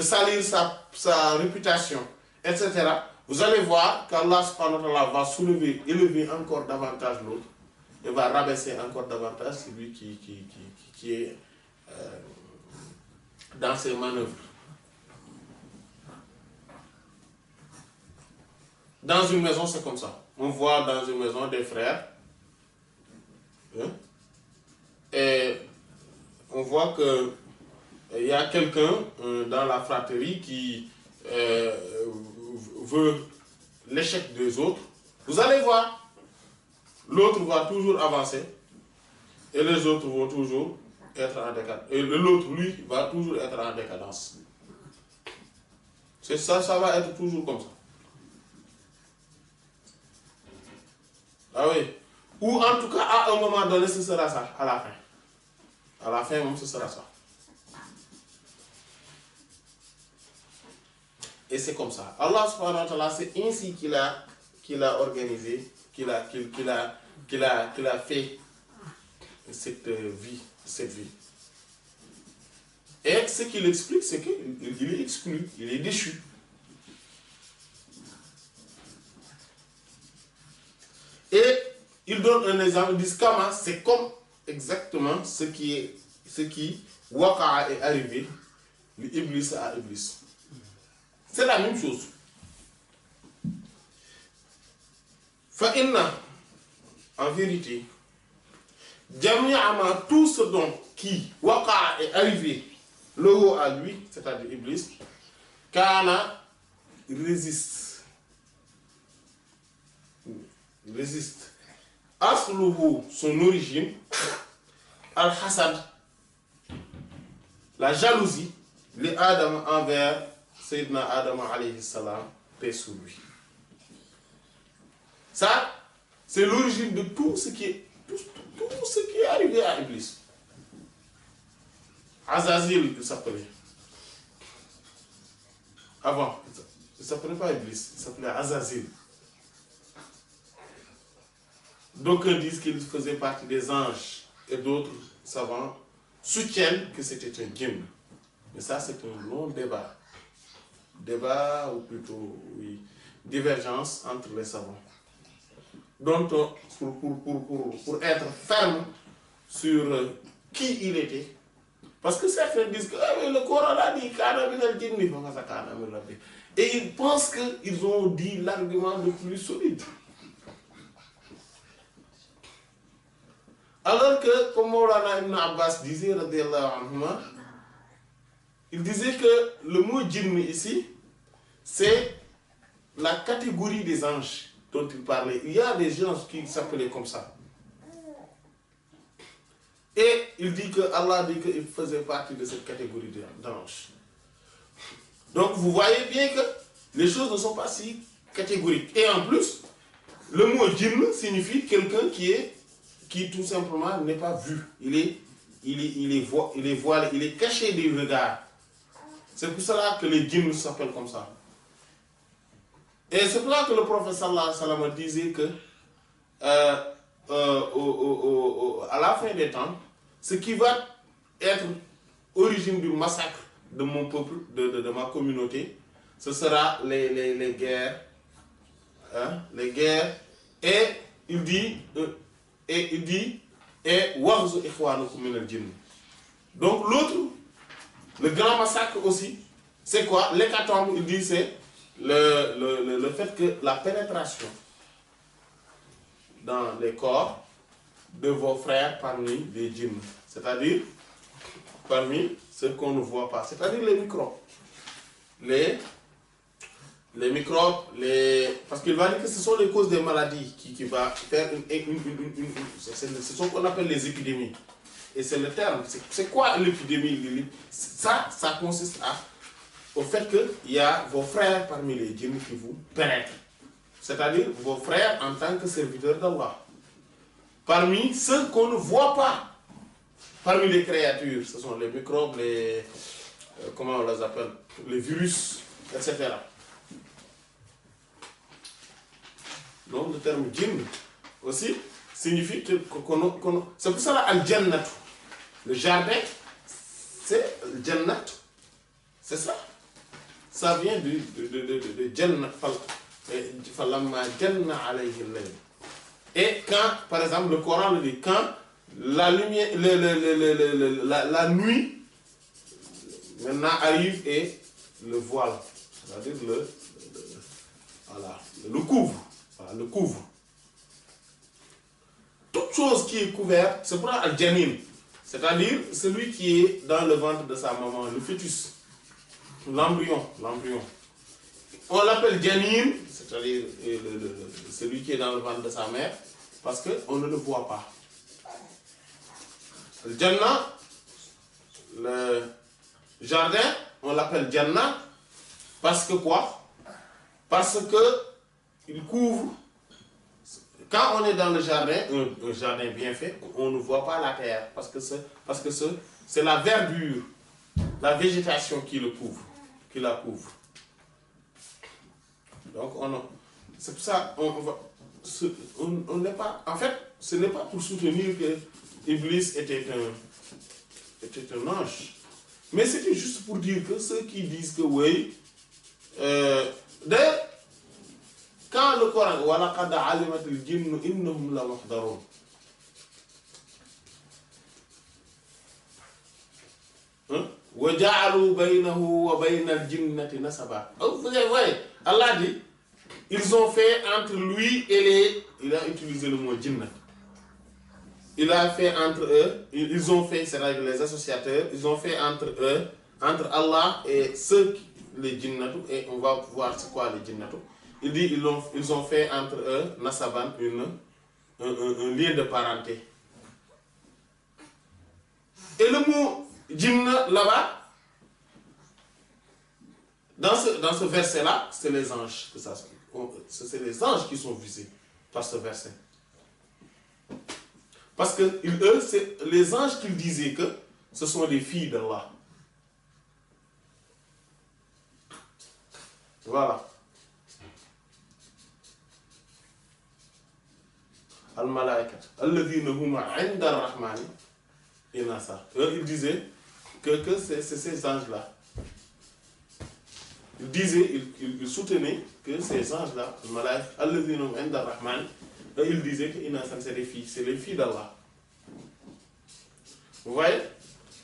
Speaker 2: salir sa réputation, etc. Vous allez voir qu'Allah subhanahu wa ta'ala va élever encore davantage l'autre et va rabaisser encore davantage celui qui est dans ses manœuvres. Dans une maison, c'est comme ça. On voit dans une maison des frères. Hein, et on voit qu'il y a quelqu'un dans la fratrie qui veut l'échec des autres. Vous allez voir, l'autre va toujours avancer et les autres vont toujours être en décadence. Et l'autre, lui, va toujours être en décadence. C'est ça, ça va être toujours comme ça. Ah oui. Ou en tout cas, à un moment donné, ce sera ça, à la fin. À la fin, même, ce sera ça. Et c'est comme ça. Allah subhanahu wa ta'ala, c'est ainsi qu'il a organisé, qu'il a fait cette vie. Et ce qu'il explique, c'est qu'il est exclu, il est déchu. Et il donne un exemple, il dit Kama, c'est comme exactement ce qui Waqa'a est arrivé, l'Iblis à Iblis. C'est la même chose. Fa'inna, en vérité, Jami'ama, tout ce dont qui Waqa'a est arrivé, le haut à lui, c'est-à-dire Iblis, Kana résiste. Asluhu, son origine, al-hasad, la jalousie, les Adam envers Sayyidina Adam alayhi salam, paix sur lui. Ça, c'est l'origine de tout ce qui est arrivé à Iblis. Azazil, il s'appelait. Avant, il ne s'appelait pas Iblis, il s'appelait Azazil. D'aucuns disent qu'il faisait partie des anges et d'autres savants soutiennent que c'était un djinn. Mais ça, c'est un long débat. Débat, ou plutôt, oui, divergence entre les savants. Donc, pour être ferme sur qui il était, parce que certains disent que le Coran a dit et ils pensent qu'ils ont dit l'argument le plus solide. Alors que, comme Maulana Ibn Abbas disait, il disait que le mot djinn ici, c'est la catégorie des anges. dont il parlait, il y a des gens qui s'appelaient comme ça. Et il dit que Allah dit qu'il faisait partie de cette catégorie d'anges. Donc vous voyez bien que les choses ne sont pas si catégoriques. Et en plus, le mot djinn signifie quelqu'un qui tout simplement n'est pas vu. Il est voilé, il est caché du regard. C'est pour cela que les djinns s'appellent comme ça. Et c'est pour ça que le prophète sallallahu alayhi wa sallam disait que à la fin des temps, ce qui va être origine du massacre de mon peuple, de ma communauté, ce sera les guerres. Hein, les guerres. Et il dit warzu ikhwanukum min al-jinn. Donc l'autre, le grand massacre aussi, c'est quoi? L'hécatombe, il dit, c'est le fait que la pénétration dans les corps de vos frères parmi les djinns, c'est-à-dire parmi ceux qu'on ne voit pas, c'est-à-dire les microbes. Les microbes, parce qu'il va dire que ce sont les causes des maladies qui va faire c'est ce qu'on appelle les épidémies. Et c'est le terme. C'est quoi l'épidémie? Ça consiste au fait qu'il y a vos frères parmi les djinns qui vous pénètrent. C'est-à-dire vos frères en tant que serviteurs d'Allah. Parmi ceux qu'on ne voit pas. Parmi les créatures, ce sont les microbes, comment on les appelle? Les virus, etc. Donc le terme djinn aussi signifie qu'on c'est pour ça là al-jannat. Le jardin, c'est le jannat. C'est ça. Ça vient de jannat. Falamma janna alayhi al-layl. Et quand, par exemple, le Coran le dit, quand la lumière, la nuit maintenant arrive et le voile, c'est-à-dire le couvre. Voilà, le couvre. Toute chose qui est couverte, c'est pour al-janin, c'est-à-dire celui qui est dans le ventre de sa maman, le fœtus, l'embryon. On l'appelle janin, c'est-à-dire celui qui est dans le ventre de sa mère, parce qu'on ne le voit pas. Le Jannah, le jardin, on l'appelle Jannah, parce que quoi? Parce que il couvre. Quand on est dans le jardin, un jardin bien fait, on ne voit pas la terre, parce que c'est la verdure, la végétation qui le couvre, qui la couvre. Donc c'est pour ça on n'est pas. En fait, ce n'est pas pour soutenir que Iblis était un ange, mais c'était juste pour dire que ceux qui disent que oui, d'ailleurs, quand le Coran وَلَقَدْ عَلِمَتِ الْجِنُّ إِنَّهُمْ لَمُحْضَرُونَ, وَجَعَلُوا بَيْنَهُ وَبَيْنَ الْجِنَّةِ نَسَبًا. Vous voyez, Allah dit, ils ont fait entre lui et il a utilisé le mot jinnat. Il a fait entre eux, ils ont fait, c'est-à-dire les associateurs, ils ont fait entre eux, entre Allah et ceux, les jinnatu, et on va voir c'est quoi les jinnatu. Il dit, ils ont fait entre eux, nasaban, un lien de parenté. Et le mot jinna là-bas, dans ce verset-là, c'est les anges que ça se. C'est les anges qui sont visés par ce verset. Parce que eux, c'est les anges qui disaient que ce sont des filles d'Allah. Voilà. Al-Malaïkat. Alladhina huma 'inda ar-Rahmani inasa. Eux, ils disaient que c'est ces anges-là. Il disait, il soutenait que ces anges-là, il disait que c'est des filles, c'est les filles d'Allah. Vous voyez?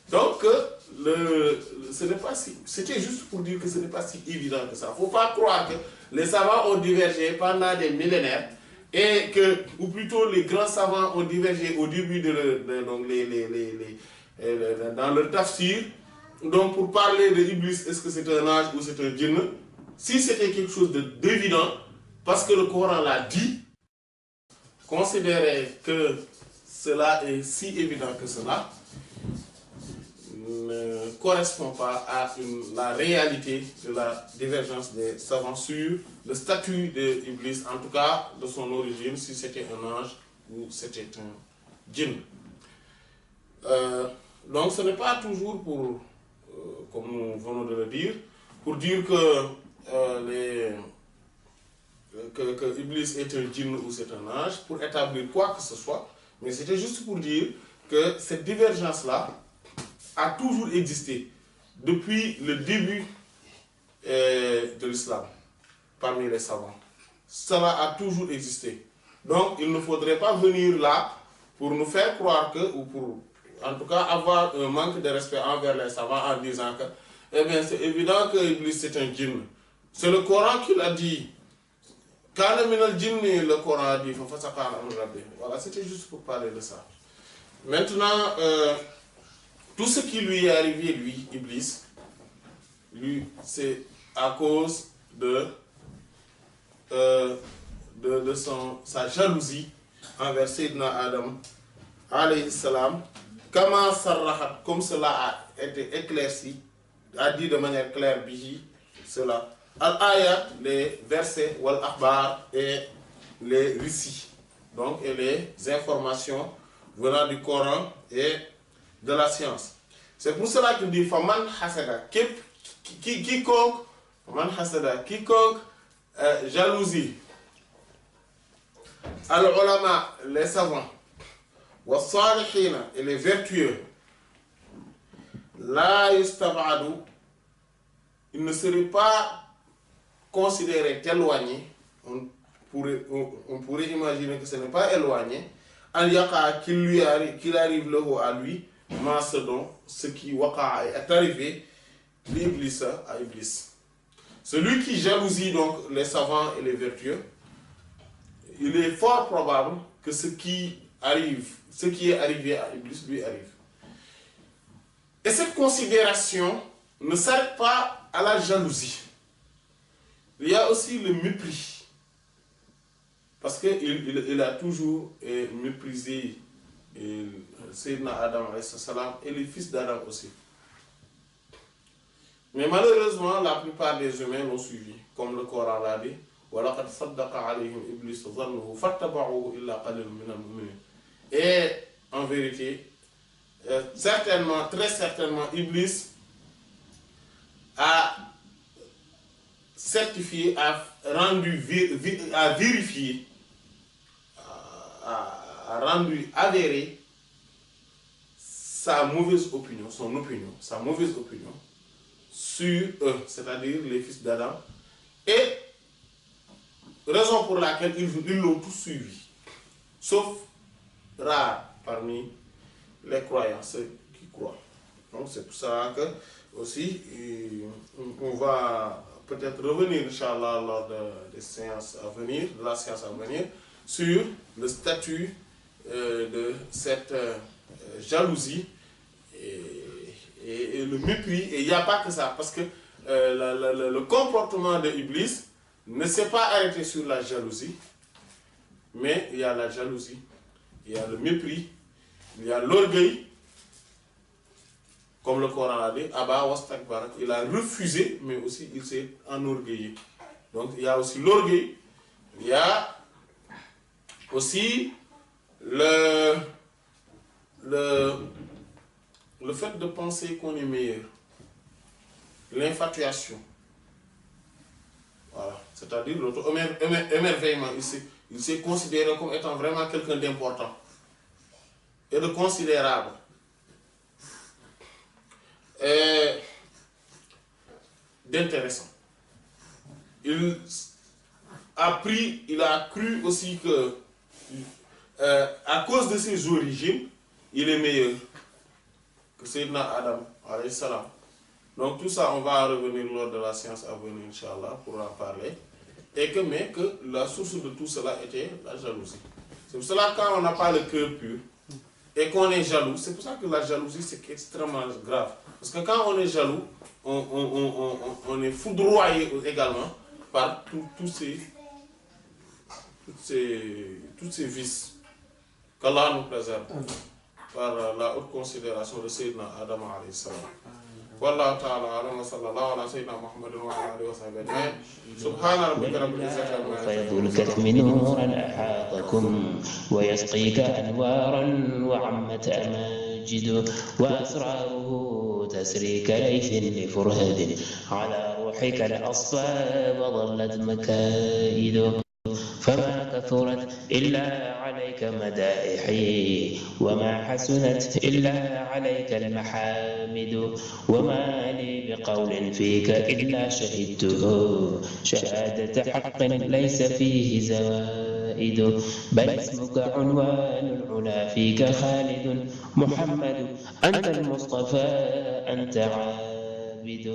Speaker 2: Donc, ce n'est pas si, c'était juste pour dire que ce n'est pas si évident que ça. Il ne faut pas croire que les savants ont divergé pendant des millénaires et que, ou plutôt les grands savants ont divergé au début dans le tafsir. Donc pour parler de Iblis, est-ce que c'est un ange ou c'est un djinn? Si c'était quelque chose d'évident, parce que le Coran l'a dit, considérer que cela est si évident que cela ne correspond pas à la réalité de la divergence des savants sur le statut d'Iblis, en tout cas de son origine, si c'était un ange ou c'était un djinn. Donc ce n'est pas toujours pour, comme nous venons de le dire, pour dire que que Iblis est un djinn ou c'est un ange, pour établir quoi que ce soit, mais c'était juste pour dire que cette divergence-là a toujours existé depuis le début de l'islam, parmi les savants. Cela a toujours existé. Donc il ne faudrait pas venir là pour nous faire croire que, ou pour en tout cas avoir un manque de respect envers les savants en disant que, eh bien c'est évident que Iblis c'est un djinn. C'est le Coran qui l'a dit. Kana minal jinni, le Coran a dit, voilà, c'était juste pour parler de ça. Maintenant, tout ce qui lui est arrivé, lui, Iblis, lui, c'est à cause de sa jalousie envers Sayyidina Adam, alayhi salam, comment sarrahat, comme cela a été éclairci, a dit de manière claire, bihi, cela. Al-ayat, les versets, wal-akhbar et les récits, donc et les informations venant du Coran et de la science. C'est pour cela qu'il dit Faman hasada, quiconque, Faman hasada, quiconque jalousie, al-ulama, les savants, was-salihina et les vertueux, la yustabadu, il ne serait pas considéré éloigné, on pourrait imaginer que ce n'est pas éloigné, qu'il arrive le haut à lui, ce qui est arrivé, l'Iblis à Iblis. Celui qui jalousie donc les savants et les vertueux, il est fort probable que ce qui est arrivé à Iblis lui arrive. Et cette considération ne s'arrête pas à la jalousie. Il y a aussi le mépris. Parce qu'il a toujours méprisé Sayyidina Adam et les fils d'Adam aussi. Mais malheureusement, la plupart des humains l'ont suivi, comme le Coran l'a dit. Et en vérité, certainement, très certainement, Iblis a certifié, a vérifié, a rendu avéré sa mauvaise opinion sur eux, c'est-à-dire les fils d'Adam, et raison pour laquelle ils l'ont tous suivi, sauf rares parmi les croyants, ceux qui croient. Donc c'est pour ça que aussi on va peut-être revenir, Inch'Allah, lors des séances à venir, de la séance à venir, sur le statut de cette jalousie et le mépris. Et il n'y a pas que ça, parce que le comportement de Iblis ne s'est pas arrêté sur la jalousie, mais il y a la jalousie, il y a le mépris, il y a l'orgueil, comme le Coran l'a dit, Abba wastakbara, il a refusé, mais aussi il s'est enorgueilli. Donc il y a aussi l'orgueil, il y a aussi le fait de penser qu'on est meilleur, l'infatuation. Voilà, c'est-à-dire l'auto-émerveillement. Il s'est considéré comme étant vraiment quelqu'un d'important et de considérable. Et d'intéressant. Il a cru aussi que à cause de ses origines, il est meilleur que Sayyidina Adam, alayhi salam. Donc tout ça, on va revenir lors de la séance à venir, Inch'Allah, pour en parler. Mais que la source de tout cela était la jalousie. C'est pour cela que quand on n'a pas le cœur pur et qu'on est jaloux, c'est pour ça que la jalousie c'est extrêmement grave. Parce que quand on est jaloux, on est foudroyé également par tous ces tous ces vices qu'Allah nous préserve par la haute considération de Sayyidina Adam alayhi salam. Wallahu ta'ala a'lam wa sallallahu ala sayyidina Muhammadin wa ala alihi wa sahbihi ajma'in. Subhana rabbika rabbil izzati amma yasifun.
Speaker 1: فيض الكتم نورا أحاطكم ويسقيك أنوارا وعمت أماجد وأسراره تسري كليث لفرهد على روحك الأصفى وظلت مكائد فما كثرت إلا عليك مدائحي وما حسنت إلا عليك المحامد وما لي بقول فيك إلا شهدته شهادة حق ليس فيه زوائد بل اسمك عنوان العلا فيك خالد محمد أنت المصطفى أنت عابد